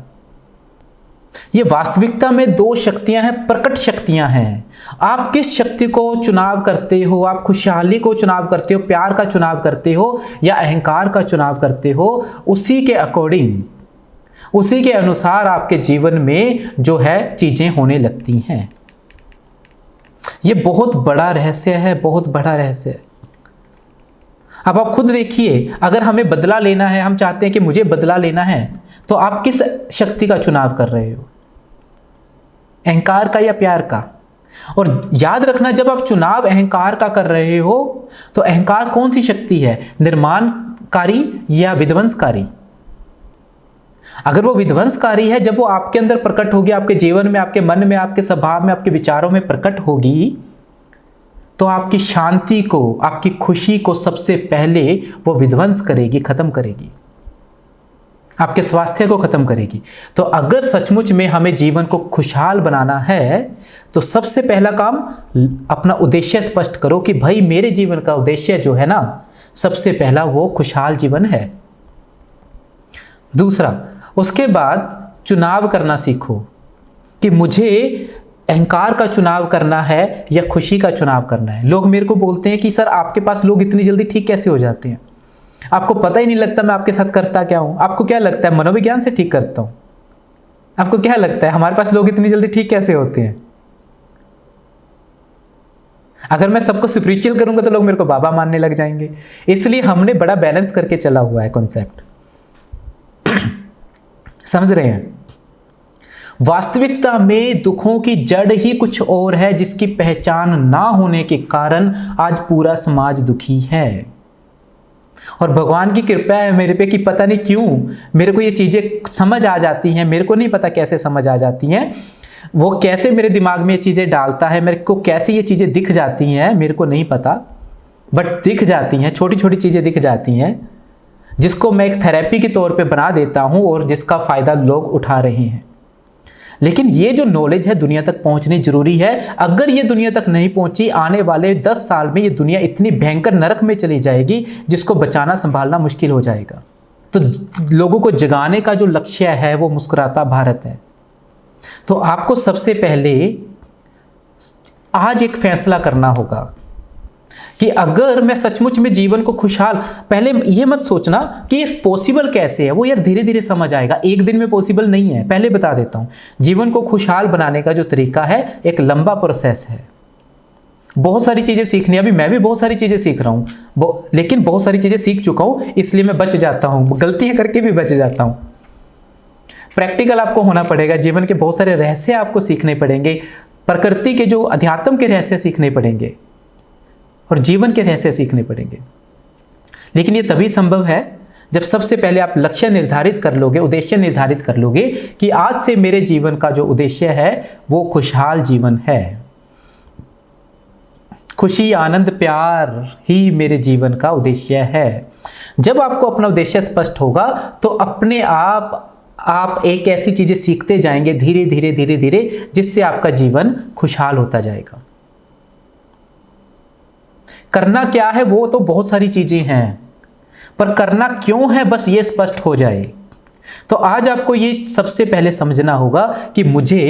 ये वास्तविकता में दो शक्तियां हैं, प्रकट शक्तियां हैं। आप किस शक्ति को चुनाव करते हो? आप खुशहाली को चुनाव करते हो, प्यार का चुनाव करते हो या अहंकार का चुनाव करते हो? उसी के अकॉर्डिंग, उसी के अनुसार आपके जीवन में जो है चीजें होने लगती हैं। ये बहुत बड़ा रहस्य है, बहुत बड़ा रहस्य है। अब आप खुद देखिए, अगर हमें बदला लेना है, हम चाहते हैं कि मुझे बदला लेना है, तो आप किस शक्ति का चुनाव कर रहे हो? अहंकार का या प्यार का? और याद रखना, जब आप चुनाव अहंकार का कर रहे हो तो अहंकार कौन सी शक्ति है, निर्माणकारी या विध्वंसकारी? अगर वो विध्वंसकारी है, जब वो आपके अंदर प्रकट होगी, आपके जीवन में, आपके मन में, आपके स्वभाव में, आपके विचारों में प्रकट होगी, तो आपकी शांति को, आपकी खुशी को सबसे पहले वो विध्वंस करेगी, खत्म करेगी, आपके स्वास्थ्य को खत्म करेगी। तो अगर सचमुच में हमें जीवन को खुशहाल बनाना है तो सबसे पहला काम, अपना उद्देश्य स्पष्ट करो कि भाई मेरे जीवन का उद्देश्य जो है ना, सबसे पहला वो खुशहाल जीवन है। दूसरा, उसके बाद चुनाव करना सीखो कि मुझे अहंकार का चुनाव करना है या खुशी का चुनाव करना है। लोग मेरे को बोलते हैं कि सर आपके पास लोग इतनी जल्दी ठीक कैसे हो जाते हैं, आपको पता ही नहीं लगता मैं आपके साथ करता क्या हूं। आपको क्या लगता है मनोविज्ञान से ठीक करता हूं? आपको क्या लगता है हमारे पास लोग इतनी जल्दी ठीक कैसे होते हैं? अगर मैं सबको स्पिरिचुअल करूंगा तो लोग मेरे को बाबा मानने लग जाएंगे। इसलिए हमने बड़ा बैलेंस करके चला हुआ है कॉन्सेप्ट। समझ रहे हैं? वास्तविकता में दुखों की जड़ ही कुछ और है, जिसकी पहचान ना होने के कारण आज पूरा समाज दुखी है। और भगवान की कृपा है मेरे पे कि पता नहीं क्यों मेरे को ये चीज़ें समझ आ जाती हैं। मेरे को नहीं पता कैसे समझ आ जाती हैं, वो कैसे मेरे दिमाग में ये चीज़ें डालता है, मेरे को कैसे ये चीज़ें दिख जाती हैं, मेरे को नहीं पता, बट दिख जाती हैं, छोटी छोटी चीज़ें दिख जाती हैं, जिसको मैं एक थेरेपी के तौर पे बना देता हूँ और जिसका फ़ायदा लोग उठा रहे हैं। लेकिन ये जो नॉलेज है दुनिया तक पहुंचनी जरूरी है। अगर ये दुनिया तक नहीं पहुंची, आने वाले 10 साल में ये दुनिया इतनी भयंकर नरक में चली जाएगी जिसको बचाना संभालना मुश्किल हो जाएगा। तो लोगों को जगाने का जो लक्ष्य है वो मुस्कुराता भारत है। तो आपको सबसे पहले आज एक फैसला करना होगा कि अगर मैं सचमुच में जीवन को खुशहाल, पहले ये मत सोचना कि ये पॉसिबल कैसे है, वो यार धीरे धीरे समझ आएगा, एक दिन में पॉसिबल नहीं है। पहले बता देता हूँ, जीवन को खुशहाल बनाने का जो तरीका है एक लंबा प्रोसेस है। बहुत सारी चीज़ें सीखनी है, अभी मैं भी बहुत सारी चीज़ें सीख रहा हूँ, लेकिन बहुत सारी चीज़ें सीख चुका हूँ, इसलिए मैं बच जाता हूँ, गलतियाँ करके भी बच जाता हूँ। प्रैक्टिकल आपको होना पड़ेगा, जीवन के बहुत सारे रहस्य आपको सीखने पड़ेंगे, प्रकृति के जो अध्यात्म के रहस्य सीखने पड़ेंगे और जीवन के रहस्य सीखने पड़ेंगे। लेकिन ये तभी संभव है जब सबसे पहले आप लक्ष्य निर्धारित कर लोगे, उद्देश्य निर्धारित कर लोगे कि आज से मेरे जीवन का जो उद्देश्य है वो खुशहाल जीवन है। खुशी, आनंद, प्यार ही मेरे जीवन का उद्देश्य है। जब आपको अपना उद्देश्य स्पष्ट होगा तो अपने आप एक ऐसी चीजें सीखते जाएंगे धीरे धीरे धीरे धीरे, जिससे आपका जीवन खुशहाल होता जाएगा। करना क्या है वो तो बहुत सारी चीजें हैं, पर करना क्यों है बस ये स्पष्ट हो जाए। तो आज आपको ये सबसे पहले समझना होगा कि मुझे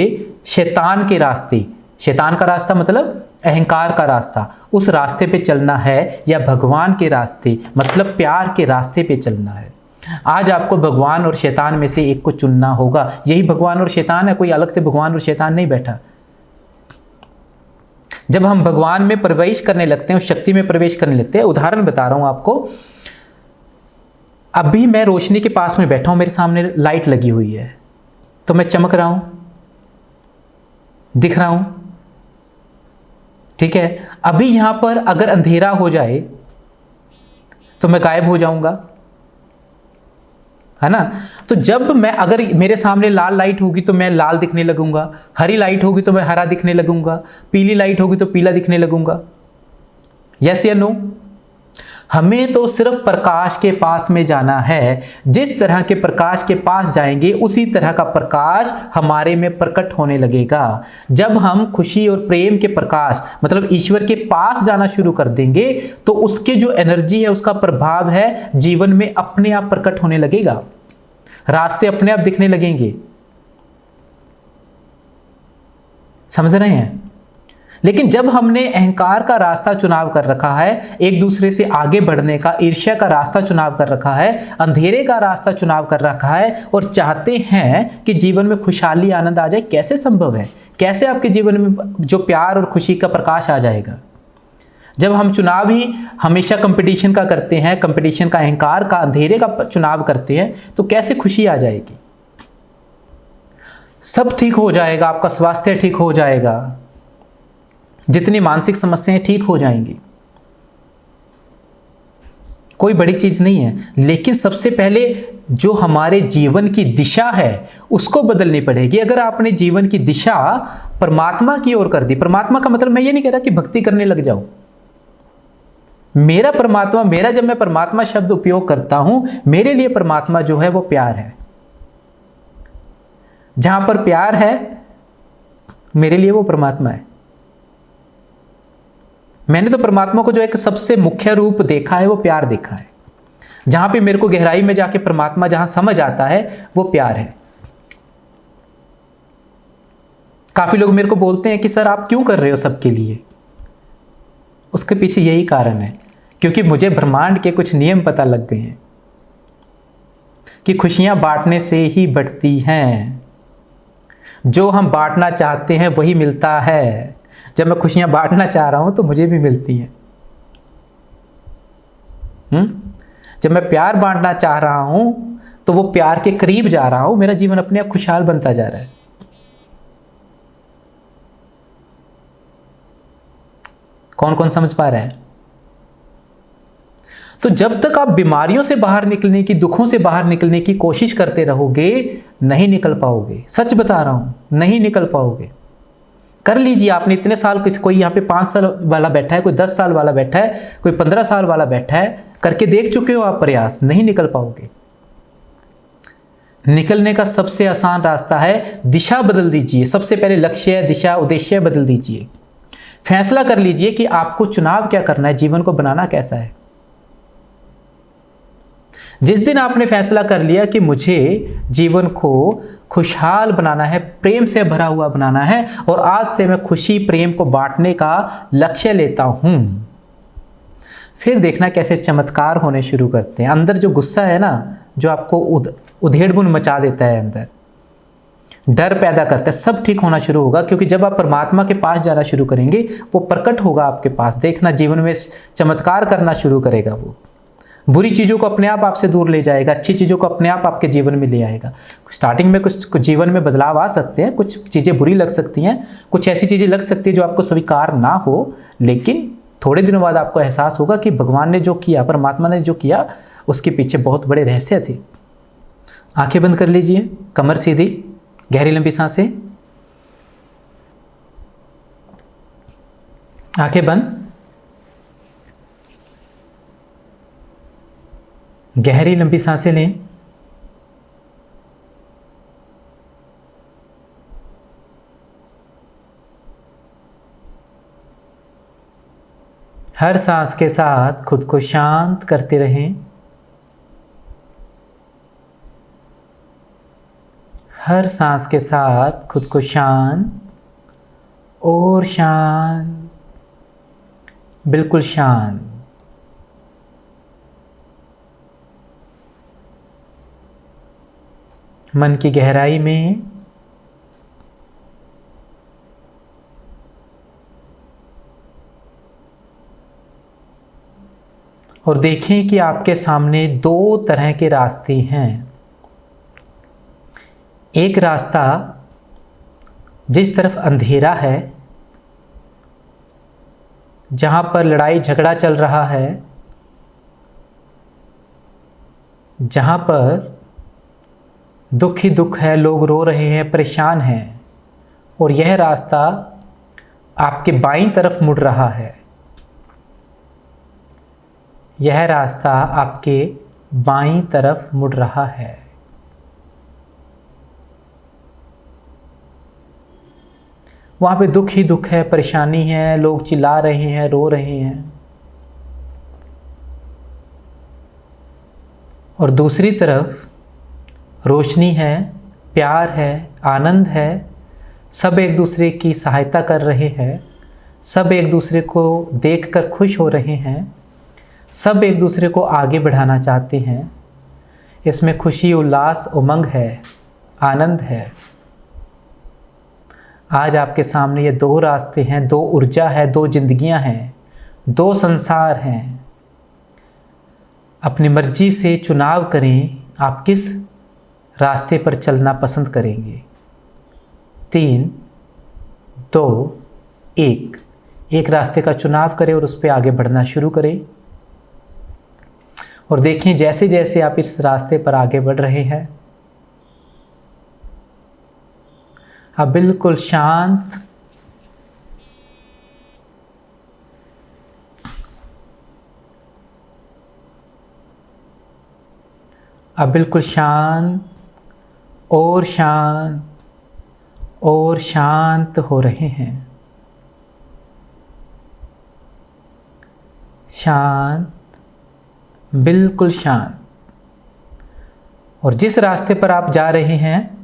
शैतान के रास्ते, शैतान का रास्ता मतलब अहंकार का रास्ता, उस रास्ते पे चलना है या भगवान के रास्ते मतलब प्यार के रास्ते पे चलना है। आज आपको भगवान और शैतान में से एक को चुनना होगा। यही भगवान और शैतान है, कोई अलग से भगवान और शैतान नहीं बैठा। जब हम भगवान में प्रवेश करने लगते हैं, उस शक्ति में प्रवेश करने लगते हैं, उदाहरण बता रहा हूं आपको, अभी मैं रोशनी के पास में बैठा हूं, मेरे सामने लाइट लगी हुई है, तो मैं चमक रहा हूं, दिख रहा हूं, ठीक है। अभी यहां पर अगर अंधेरा हो जाए तो मैं गायब हो जाऊंगा, है ना। तो जब मैं, अगर मेरे सामने लाल लाइट होगी तो मैं लाल दिखने लगूंगा, हरी लाइट होगी तो मैं हरा दिखने लगूंगा, पीली लाइट होगी तो पीला दिखने लगूंगा। यस या नो? हमें तो सिर्फ प्रकाश के पास में जाना है। जिस तरह के प्रकाश के पास जाएंगे उसी तरह का प्रकाश हमारे में प्रकट होने लगेगा। जब हम खुशी और प्रेम के प्रकाश मतलब ईश्वर के पास जाना शुरू कर देंगे तो उसके जो एनर्जी है, उसका प्रभाव है, जीवन में अपने आप प्रकट होने लगेगा, रास्ते अपने आप दिखने लगेंगे। समझ रहे हैं? लेकिन जब हमने अहंकार का रास्ता चुनाव कर रखा है, एक दूसरे से आगे बढ़ने का, ईर्ष्या का रास्ता चुनाव कर रखा है, अंधेरे का रास्ता चुनाव कर रखा है और चाहते हैं कि जीवन में खुशहाली, आनंद आ जाए, कैसे संभव है? कैसे आपके जीवन में जो प्यार और खुशी का प्रकाश आ जाएगा? जब हम चुनाव ही हमेशा कंपटीशन का करते हैं, कंपटीशन का, अहंकार का, अंधेरे का चुनाव करते हैं, तो कैसे खुशी आ जाएगी? सब ठीक हो जाएगा, आपका स्वास्थ्य ठीक हो जाएगा, जितनी मानसिक समस्याएं ठीक हो जाएंगी। कोई बड़ी चीज नहीं है, लेकिन सबसे पहले जो हमारे जीवन की दिशा है उसको बदलनी पड़ेगी। अगर आपने जीवन की दिशा परमात्मा की ओर कर दी, परमात्मा का मतलब मैं ये नहीं कह रहा कि भक्ति करने लग जाओ। मेरा परमात्मा, मेरा जब मैं परमात्मा शब्द उपयोग करता हूं, मेरे लिए परमात्मा जो है वो प्यार है। जहां पर प्यार है मेरे लिए वो परमात्मा है। मैंने तो परमात्मा को जो एक सबसे मुख्य रूप देखा है वो प्यार देखा है। जहां पे मेरे को गहराई में जाके परमात्मा जहां समझ आता है वो प्यार है। काफी लोग मेरे को बोलते हैं कि सर आप क्यों कर रहे हो सबके लिए? उसके पीछे यही कारण है, क्योंकि मुझे ब्रह्मांड के कुछ नियम पता लग गए हैं कि खुशियां बांटने से ही बढ़ती हैं। जो हम बांटना चाहते हैं वही मिलता है। जब मैं खुशियां बांटना चाह रहा हूं तो मुझे भी मिलती हैं। जब मैं प्यार बांटना चाह रहा हूं तो वो प्यार के करीब जा रहा हूं, मेरा जीवन अपने आप खुशहाल बनता जा रहा है। कौन कौन समझ पा रहा है? तो जब तक आप बीमारियों से बाहर निकलने की, दुखों से बाहर निकलने की कोशिश करते रहोगे, नहीं निकल पाओगे। सच बता रहा हूं, नहीं निकल पाओगे। कर लीजिए, आपने इतने साल, कोई यहाँ पे 5 साल वाला बैठा है, कोई 10 साल वाला बैठा है, कोई 15 साल वाला बैठा है, करके देख चुके हो आप प्रयास, नहीं निकल पाओगे। निकलने का सबसे आसान रास्ता है दिशा बदल दीजिए। सबसे पहले लक्ष्य, दिशा, उद्देश्य बदल दीजिए। फैसला कर लीजिए कि आपको चुनाव क्या करना है, जीवन को बनाना कैसा है। जिस दिन आपने फैसला कर लिया कि मुझे जीवन को खुशहाल बनाना है, प्रेम से भरा हुआ बनाना है, और आज से मैं खुशी, प्रेम को बांटने का लक्ष्य लेता हूं, फिर देखना कैसे चमत्कार होने शुरू करते हैं। अंदर जो गुस्सा है ना, जो आपको उधेड़-बुन मचा देता है, अंदर डर पैदा करता है, सब ठीक होना शुरू होगा। क्योंकि जब आप परमात्मा के पास जाना शुरू करेंगे, वो प्रकट होगा आपके पास। देखना जीवन में चमत्कार करना शुरू करेगा। वो बुरी चीज़ों को अपने आप आपसे दूर ले जाएगा, अच्छी चीज़ों को अपने आप आपके जीवन में ले आएगा। स्टार्टिंग में कुछ जीवन में बदलाव आ सकते हैं, कुछ चीज़ें बुरी लग सकती हैं, कुछ ऐसी चीज़ें लग सकती हैं जो आपको स्वीकार ना हो, लेकिन थोड़े दिनों बाद आपको एहसास होगा कि भगवान ने जो किया, परमात्मा ने जो किया, उसके पीछे बहुत बड़े रहस्य थे। आंखें बंद कर लीजिए, कमर सीधी, गहरी लंबी सांसें, आंखें बंद, गहरी लंबी सांसें लें। हर सांस के साथ खुद को शांत करते रहें। हर सांस के साथ खुद को शांत और शांत, बिल्कुल शांत। मन की गहराई में और देखें कि आपके सामने 2 तरह के रास्ते हैं। एक रास्ता जिस तरफ अंधेरा है, जहां पर लड़ाई झगड़ा चल रहा है, जहां पर दुख ही दुख है, लोग रो रहे हैं, परेशान हैं, और यह रास्ता आपके बाईं तरफ मुड़ रहा है। यह रास्ता आपके बाईं तरफ मुड़ रहा है। वहाँ पे दुख ही दुख है, परेशानी है, लोग चिल्ला रहे हैं, रो रहे हैं। और दूसरी तरफ रोशनी है, प्यार है, आनंद है, सब एक दूसरे की सहायता कर रहे हैं, सब एक दूसरे को देखकर खुश हो रहे हैं, सब एक दूसरे को आगे बढ़ाना चाहते हैं। इसमें खुशी, उल्लास, उमंग है, आनंद है। आज आपके सामने ये 2 रास्ते हैं, 2 ऊर्जा है, 2 जिंदगियां हैं, 2 संसार हैं। अपनी मर्जी से चुनाव करें, आप किस रास्ते पर चलना पसंद करेंगे। 3, 2, 1। एक रास्ते का चुनाव करें और उस पर आगे बढ़ना शुरू करें और देखें जैसे जैसे आप इस रास्ते पर आगे बढ़ रहे हैं, आप बिल्कुल शांत, आप बिल्कुल शांत और शांत और शांत हो रहे हैं। शांत, बिल्कुल शांत। और जिस रास्ते पर आप जा रहे हैं,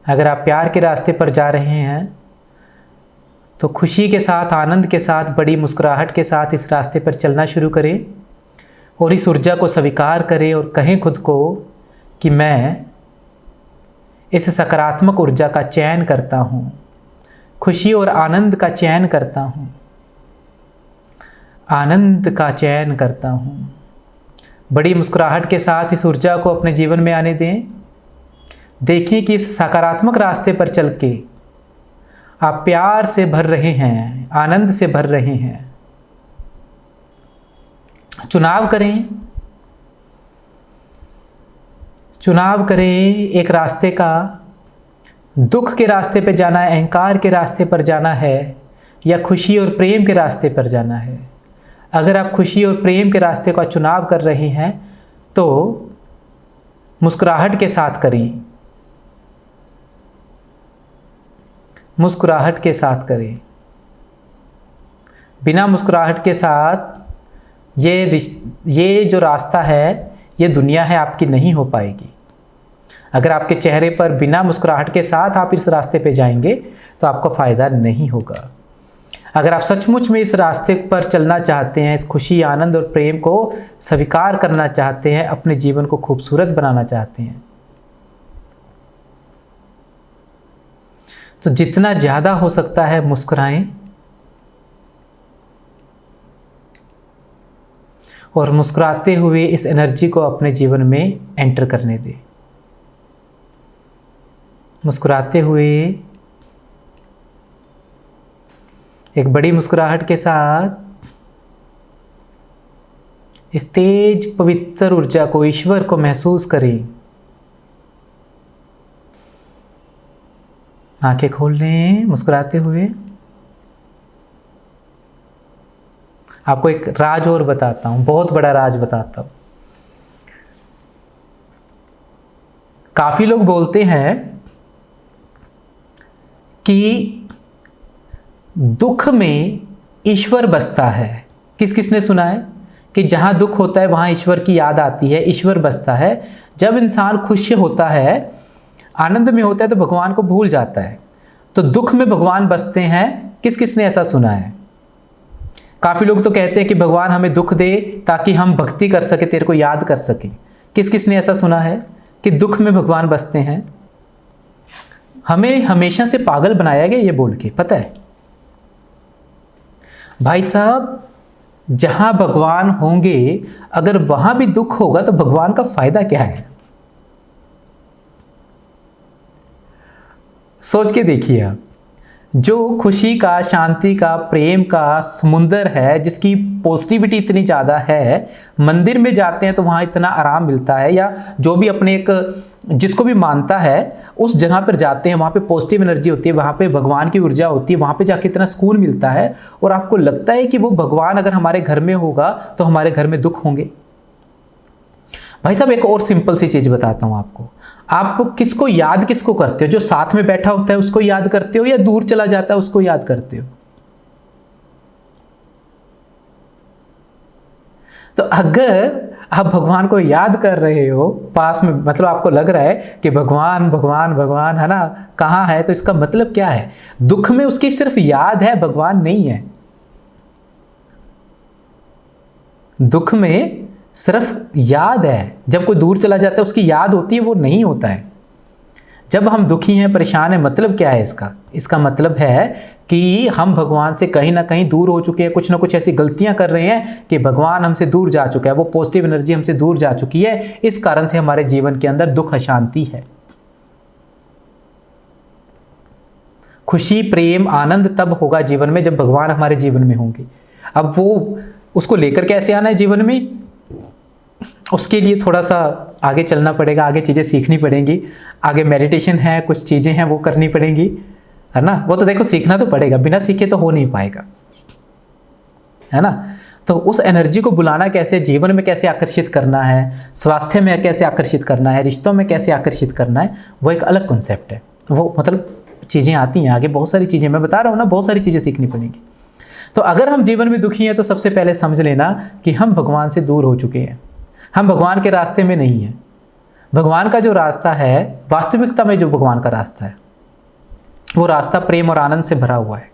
अगर आप प्यार के रास्ते पर जा रहे हैं तो खुशी के साथ, आनंद के साथ, बड़ी मुस्कुराहट के साथ इस रास्ते पर चलना शुरू करें और इस ऊर्जा को स्वीकार करें और कहें खुद को कि मैं इस सकारात्मक ऊर्जा का चयन करता हूँ, खुशी और आनंद का चयन करता हूँ, आनंद का चयन करता हूँ। बड़ी मुस्कुराहट के साथ इस ऊर्जा को अपने जीवन में आने दें। देखें कि इस सकारात्मक रास्ते पर चल के आप प्यार से भर रहे हैं, आनंद से भर रहे हैं। चुनाव करें, चुनाव करें एक रास्ते का। दुख के रास्ते पर जाना है, अहंकार के रास्ते पर जाना है, या खुशी और प्रेम के रास्ते पर जाना है। अगर आप खुशी और प्रेम के रास्ते का चुनाव कर रहे हैं तो मुस्कुराहट के साथ करें, मुस्कुराहट के साथ करें। बिना मुस्कुराहट के साथ ये जो रास्ता है, ये दुनिया है, आपकी नहीं हो पाएगी। अगर आपके चेहरे पर बिना मुस्कुराहट के साथ आप इस रास्ते पे जाएंगे तो आपको फ़ायदा नहीं होगा। अगर आप सचमुच में इस रास्ते पर चलना चाहते हैं, इस खुशी, आनंद और प्रेम को स्वीकार करना चाहते हैं, अपने जीवन को खूबसूरत बनाना चाहते हैं, तो जितना ज़्यादा हो सकता है मुस्कुराएं और मुस्कुराते हुए इस एनर्जी को अपने जीवन में एंटर करने दें। मुस्कुराते हुए एक बड़ी मुस्कुराहट के साथ इस तेज पवित्र ऊर्जा को, ईश्वर को महसूस करें। आंखें खोल लें मुस्कुराते हुए। आपको एक राज और बताता हूं, बहुत बड़ा राज बताता हूं। काफी लोग बोलते हैं कि दुख में ईश्वर बसता है। किस किस ने सुना है कि जहाँ दुख होता है वहाँ ईश्वर की याद आती है, ईश्वर बसता है। जब इंसान खुश होता है, आनंद में होता है, तो भगवान को भूल जाता है। तो दुख में भगवान बसते हैं। किस किस ने ऐसा सुना है? काफ़ी लोग तो कहते हैं कि भगवान हमें दुख दे ताकि हम भक्ति कर सके, तेरे को याद कर सकें। किस किस ने ऐसा सुना है कि दुख में भगवान बसते हैं? हमें हमेशा से पागल बनाया गया ये बोल के, पता है भाई साहब, जहां भगवान होंगे अगर वहां भी दुख होगा तो भगवान का फायदा क्या है? सोच के देखिए आप। जो खुशी का, शांति का, प्रेम का समुंदर है, जिसकी पॉजिटिविटी इतनी ज़्यादा है, मंदिर में जाते हैं तो वहाँ इतना आराम मिलता है, या जो भी अपने एक जिसको भी मानता है उस जगह पर जाते हैं, वहाँ पे पॉजिटिव एनर्जी होती है, वहाँ पे भगवान की ऊर्जा होती है, वहाँ पे जाके इतना सुकून मिलता है, और आपको लगता है कि वो भगवान अगर हमारे घर में होगा तो हमारे घर में दुख होंगे। भाई साहब, एक और सिंपल सी चीज़ बताता हूँ आपको। आप किसको याद किसको करते हो? जो साथ में बैठा होता है उसको याद करते हो, या दूर चला जाता है उसको याद करते हो? तो अगर आप भगवान को याद कर रहे हो पास में, मतलब आपको लग रहा है कि भगवान भगवान भगवान है ना, कहाँ है, तो इसका मतलब क्या है? दुख में उसकी सिर्फ याद है, भगवान नहीं है। दुख में सिर्फ याद है। जब कोई दूर चला जाता है उसकी याद होती है, वो नहीं होता है। जब हम दुखी हैं, परेशान हैं, मतलब क्या है इसका? इसका मतलब है कि हम भगवान से कहीं ना कहीं दूर हो चुके हैं, कुछ ना कुछ ऐसी गलतियां कर रहे हैं कि भगवान हमसे दूर जा चुका है, वो पॉजिटिव एनर्जी हमसे दूर जा चुकी है। इस कारण से हमारे जीवन के अंदर दुख, अशांति है। खुशी, प्रेम, आनंद तब होगा जीवन में जब भगवान हमारे जीवन में होंगे। अब वो उसको लेकर कैसे आना है जीवन में, उसके लिए थोड़ा सा आगे चलना पड़ेगा, आगे चीज़ें सीखनी पड़ेंगी, आगे मेडिटेशन है, कुछ चीज़ें हैं वो करनी पड़ेंगी, है ना। वो तो देखो सीखना तो पड़ेगा, बिना सीखे तो हो नहीं पाएगा, है ना। तो उस एनर्जी को बुलाना कैसे, जीवन में कैसे आकर्षित करना है, स्वास्थ्य में कैसे आकर्षित करना है, रिश्तों में कैसे आकर्षित करना है, वो एक अलग कॉन्सेप्ट है। वो मतलब चीज़ें आती हैं आगे, बहुत सारी चीज़ें मैं बता रहा हूँ ना, बहुत सारी चीज़ें सीखनी पड़ेंगी। तो अगर हम जीवन में दुखी हैं तो सबसे पहले समझ लेना कि हम भगवान से दूर हो चुके हैं, हम भगवान के रास्ते में नहीं हैं। भगवान का जो रास्ता है, वास्तविकता में जो भगवान का रास्ता है, वो रास्ता प्रेम और आनंद से भरा हुआ है।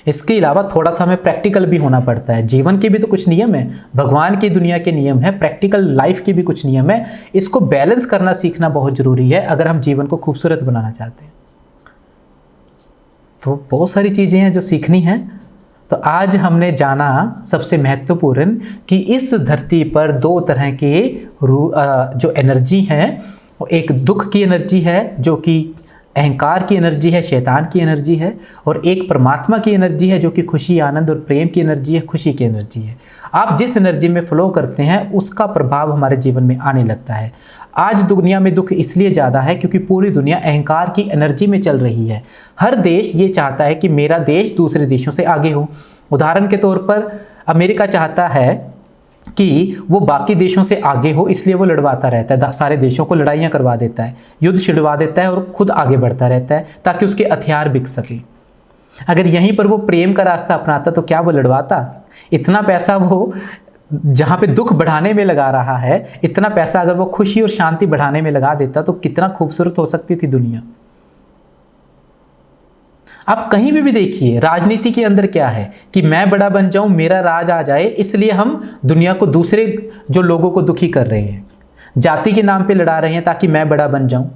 इसके अलावा थोड़ा सा हमें प्रैक्टिकल भी होना पड़ता है। जीवन के भी तो कुछ नियम है, भगवान की दुनिया के नियम है, प्रैक्टिकल लाइफ के भी कुछ नियम है। इसको बैलेंस करना सीखना बहुत जरूरी है अगर हम जीवन को खूबसूरत बनाना चाहते हैं। तो बहुत सारी चीज़ें हैं जो सीखनी हैं। तो आज हमने जाना सबसे महत्वपूर्ण कि इस धरती पर दो तरह के जो एनर्जी हैं, वो एक दुख की एनर्जी है जो कि अहंकार की एनर्जी है, शैतान की एनर्जी है, और एक परमात्मा की एनर्जी है जो कि खुशी, आनंद और प्रेम की एनर्जी है, खुशी की एनर्जी है। आप जिस एनर्जी में फ्लो करते हैं उसका प्रभाव हमारे जीवन में आने लगता है। आज दुनिया में दुख इसलिए ज़्यादा है क्योंकि पूरी दुनिया अहंकार की एनर्जी में चल रही है। हर देश ये चाहता है कि मेरा देश दूसरे देशों से आगे हो। उदाहरण के तौर पर अमेरिका चाहता है कि वो बाकी देशों से आगे हो, इसलिए वो लड़वाता रहता है, सारे देशों को लड़ाइयाँ करवा देता है, युद्ध छिड़वा देता है और खुद आगे बढ़ता रहता है ताकि उसके हथियार बिक सके। अगर यहीं पर वो प्रेम का रास्ता अपनाता तो क्या वो लड़वाता? इतना पैसा वो जहाँ पे दुख बढ़ाने में लगा रहा है, इतना पैसा अगर वो खुशी और शांति बढ़ाने में लगा देता तो कितना खूबसूरत हो सकती थी दुनिया। आप कहीं भी देखिए राजनीति के अंदर क्या है कि मैं बड़ा बन जाऊं, मेरा राज आ जाए, इसलिए हम दुनिया को, दूसरे जो लोगों को दुखी कर रहे हैं, जाति के नाम पे लड़ा रहे हैं ताकि मैं बड़ा बन जाऊं।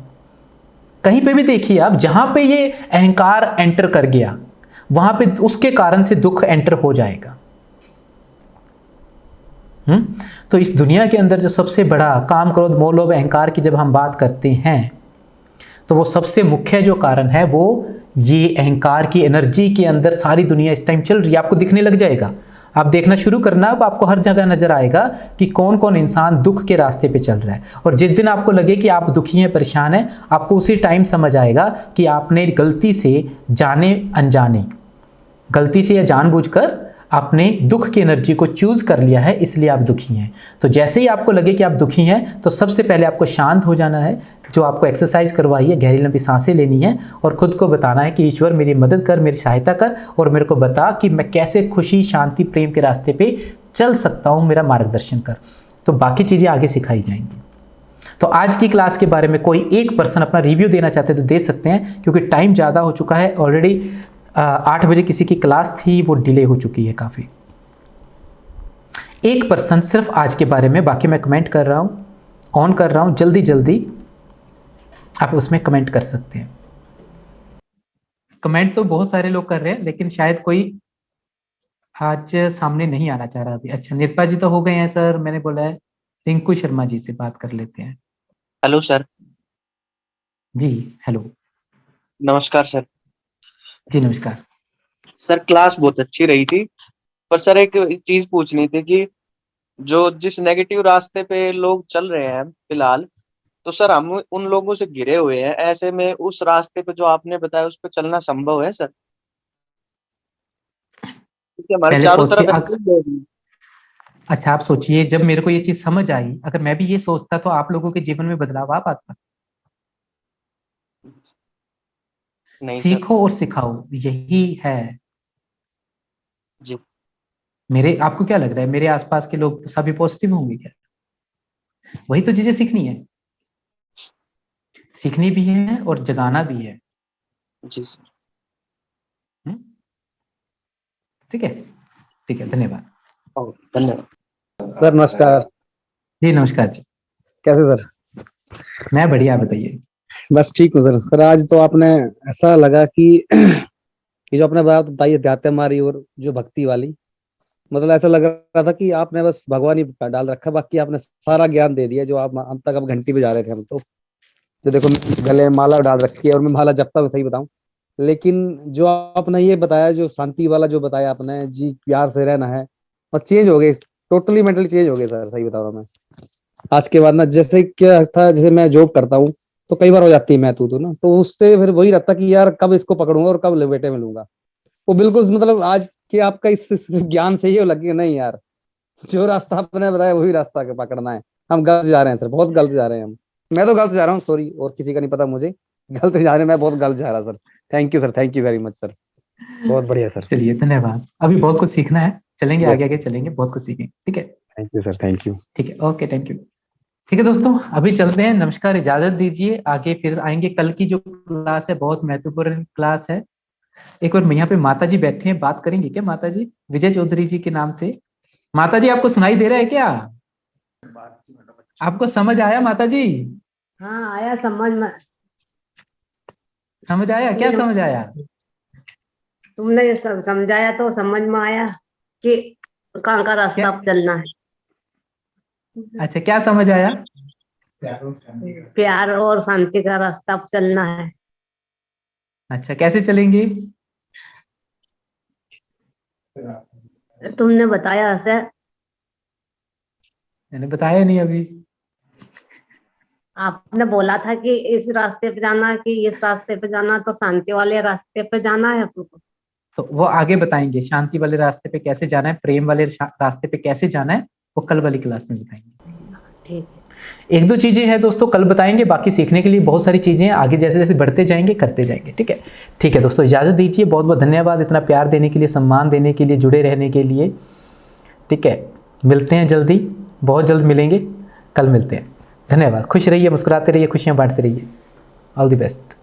कहीं पे भी देखिए आप, जहां पे ये अहंकार एंटर कर गया वहां पे उसके कारण से दुख एंटर हो जाएगा। तो इस दुनिया के अंदर जो सबसे बड़ा काम, क्रोध, मोह, लोभ, अहंकार की जब हम बात करते हैं तो वो सबसे मुख्य जो कारण है वो ये अहंकार की एनर्जी के अंदर सारी दुनिया इस टाइम चल रही है। आपको दिखने लग जाएगा, आप देखना शुरू करना, अब आपको हर जगह नजर आएगा कि कौन कौन इंसान दुख के रास्ते पे चल रहा है। और जिस दिन आपको लगे कि आप दुखी हैं, परेशान हैं, आपको उसी टाइम समझ आएगा कि आपने गलती से, जाने अनजाने, गलती से या जानबूझकर आपने दुख की एनर्जी को चूज कर लिया है, इसलिए आप दुखी हैं। तो जैसे ही आपको लगे कि आप दुखी हैं तो सबसे पहले आपको शांत हो जाना है। जो आपको एक्सरसाइज करवाई है, गहरी लंबी सांसें लेनी है और खुद को बताना है कि ईश्वर मेरी मदद कर, मेरी सहायता कर और मेरे को बता कि मैं कैसे खुशी, शांति, प्रेम के रास्ते पे चल सकता हूँ, मेरा मार्गदर्शन कर। तो बाकी चीज़ें आगे सिखाई जाएंगी। तो आज की क्लास के बारे में कोई एक पर्सन अपना रिव्यू देना चाहते हैं तो दे सकते हैं, क्योंकि टाइम ज़्यादा हो चुका है ऑलरेडी। 8 बजे किसी की क्लास थी, वो डिले हो चुकी है काफ़ी। एक पर्सन सिर्फ आज के बारे में, बाकी मैं कमेंट कर रहा हूँ, ऑन कर रहा हूँ, जल्दी जल्दी आप उसमें कमेंट कर सकते हैं। कमेंट तो बहुत सारे लोग कर रहे हैं लेकिन शायद कोई आज सामने नहीं आना चाह रहा अभी। अच्छा, निरपा जी तो हो गए हैं सर, मैंने बोला है रिंकू शर्मा जी से बात कर लेते हैं। Hello sir. जी हेलो। नमस्कार सर। जी नमस्कार। सर क्लास बहुत अच्छी रही थी, पर सर एक चीज पूछनी थी कि जो जिस नेगेटिव रास्ते पे लोग चल रहे हैं फिलहाल, तो सर हम उन लोगों से घिरे हुए हैं, ऐसे में उस रास्ते पे जो आपने बताया उस पे चलना संभव है सर? क्योंकि हमारे पहले चारों पहुंच के तरफ ऐसे ही लोग हैं। अच्छा आप सोचिए, जब मेरे को ये चीज समझ आई, अगर मैं भी ये सोचता तो आप लोगों के जीवन में बदलाव आ पाता। नहीं सर। सीखो और सिखाओ, यही है। जी। मेरे, आपको क्या लग रहा है मेरे आसपास के लोग सभी पॉजिटिव होंगे क्या? वही तो चीजें सीखनी है, सीखनी भी है और जगाना भी है। जी सर। हम्म? ठीक है, ठीक है, धन्यवाद। धन्यवाद सर। नमस्कार। जी नमस्कार जी। कैसे सर? मैं बढ़िया, बताइए। बस ठीक हूँ सर। सर आज तो आपने ऐसा लगा कि ये जो आपने बात बताई अध्यात्म हमारी और जो भक्ति वाली, मतलब ऐसा लग रहा था कि आपने बस भगवान ही डाल रखा, बाकी आपने सारा ज्ञान दे दिया जो आप हम तक अब घंटी बजा रहे थे हम तो। जो देखो गले में माला डाल रखी है और मैं माला जपता हूँ, सही बताऊं लेकिन जो आपने ये बताया, जो शांति वाला जो बताया आपने जी, प्यार से रहना है, और चेंज हो गए, टोटली मेंटली चेंज हो गए सर, सही बता रहा हूँ मैं। आज के बाद ना, जैसे क्या था, जैसे मैं जॉब करता हूँ तो कई बार हो जाती है मैं तो ना, तो उससे फिर वही रहता कि यार कब इसको पकड़ूंगा और कब बेटे मिलूंगा। वो बिल्कुल मतलब आज के आपका इस ज्ञान से ये लगे नहीं यार, जो रास्ता आपने बताया वही रास्ता के पकड़ना है। हम गलत जा रहे हैं सर, बहुत गलत जा रहे हैं हम। मैं तो गलत जा रहा हूँ, सॉरी, और किसी का नहीं पता मुझे, गलत जा रहे हैं, मैं बहुत गलत जा रहा sir. Thank you sir, thank you very much sir, बहुत बढ़िया सर। चलिए धन्यवाद, अभी बहुत कुछ सीखना है, चलेंगे यस, आगे आगे चलेंगे, बहुत कुछ सीखेंगे, ठीक है। Thank you sir, thank you. ठीक है, ओके, थैंक यू। ठीक है दोस्तों, अभी चलते हैं, नमस्कार, इजाजत दीजिए, आगे फिर आएंगे। कल की जो क्लास है बहुत महत्वपूर्ण क्लास है। एक बार यहाँ पे माता जी बैठे हैं, बात करेंगे क्या माता जी, विजय चौधरी जी के नाम से। माता जी आपको सुनाई दे रहा है क्या, आपको समझ आया माता जी? हाँ आया समझ में। समझ आया, क्या समझ आया? तुमने ये सब समझाया तो समझ में आया कि कहाँ का रास्ता क्या? अब चलना है। अच्छा, क्या समझ आया? प्यार और शांति का रास्ता अब चलना है। अच्छा, कैसे चलेंगे? तुमने बताया ऐसे। मैंने बताया नहीं अभी। आपने बोला था कि इस रास्ते पे जाना है, कि इस रास्ते पे जाना, तो शांति वाले रास्ते पे जाना है अपने को। तो वो आगे बताएंगे, शांति वाले रास्ते पे कैसे जाना है, प्रेम वाले रास्ते पे कैसे जाना है, वो कल वाली क्लास में बताएंगे। ठीक है। एक दो चीज़ें हैं दोस्तों, कल बताएंगे, बाकी सीखने के लिए बहुत सारी चीज़ें हैं, आगे जैसे जैसे बढ़ते जाएंगे करते जाएंगे, ठीक है। ठीक है दोस्तों, इजाज़त दीजिए, बहुत बहुत धन्यवाद इतना प्यार देने के लिए, सम्मान देने के लिए, जुड़े रहने के लिए, ठीक है। मिलते हैं जल्दी, बहुत जल्द मिलेंगे, कल मिलते हैं। धन्यवाद, खुश रहिए, मुस्कुराते रहिए, खुशियाँ बांटते रहिए। All the best.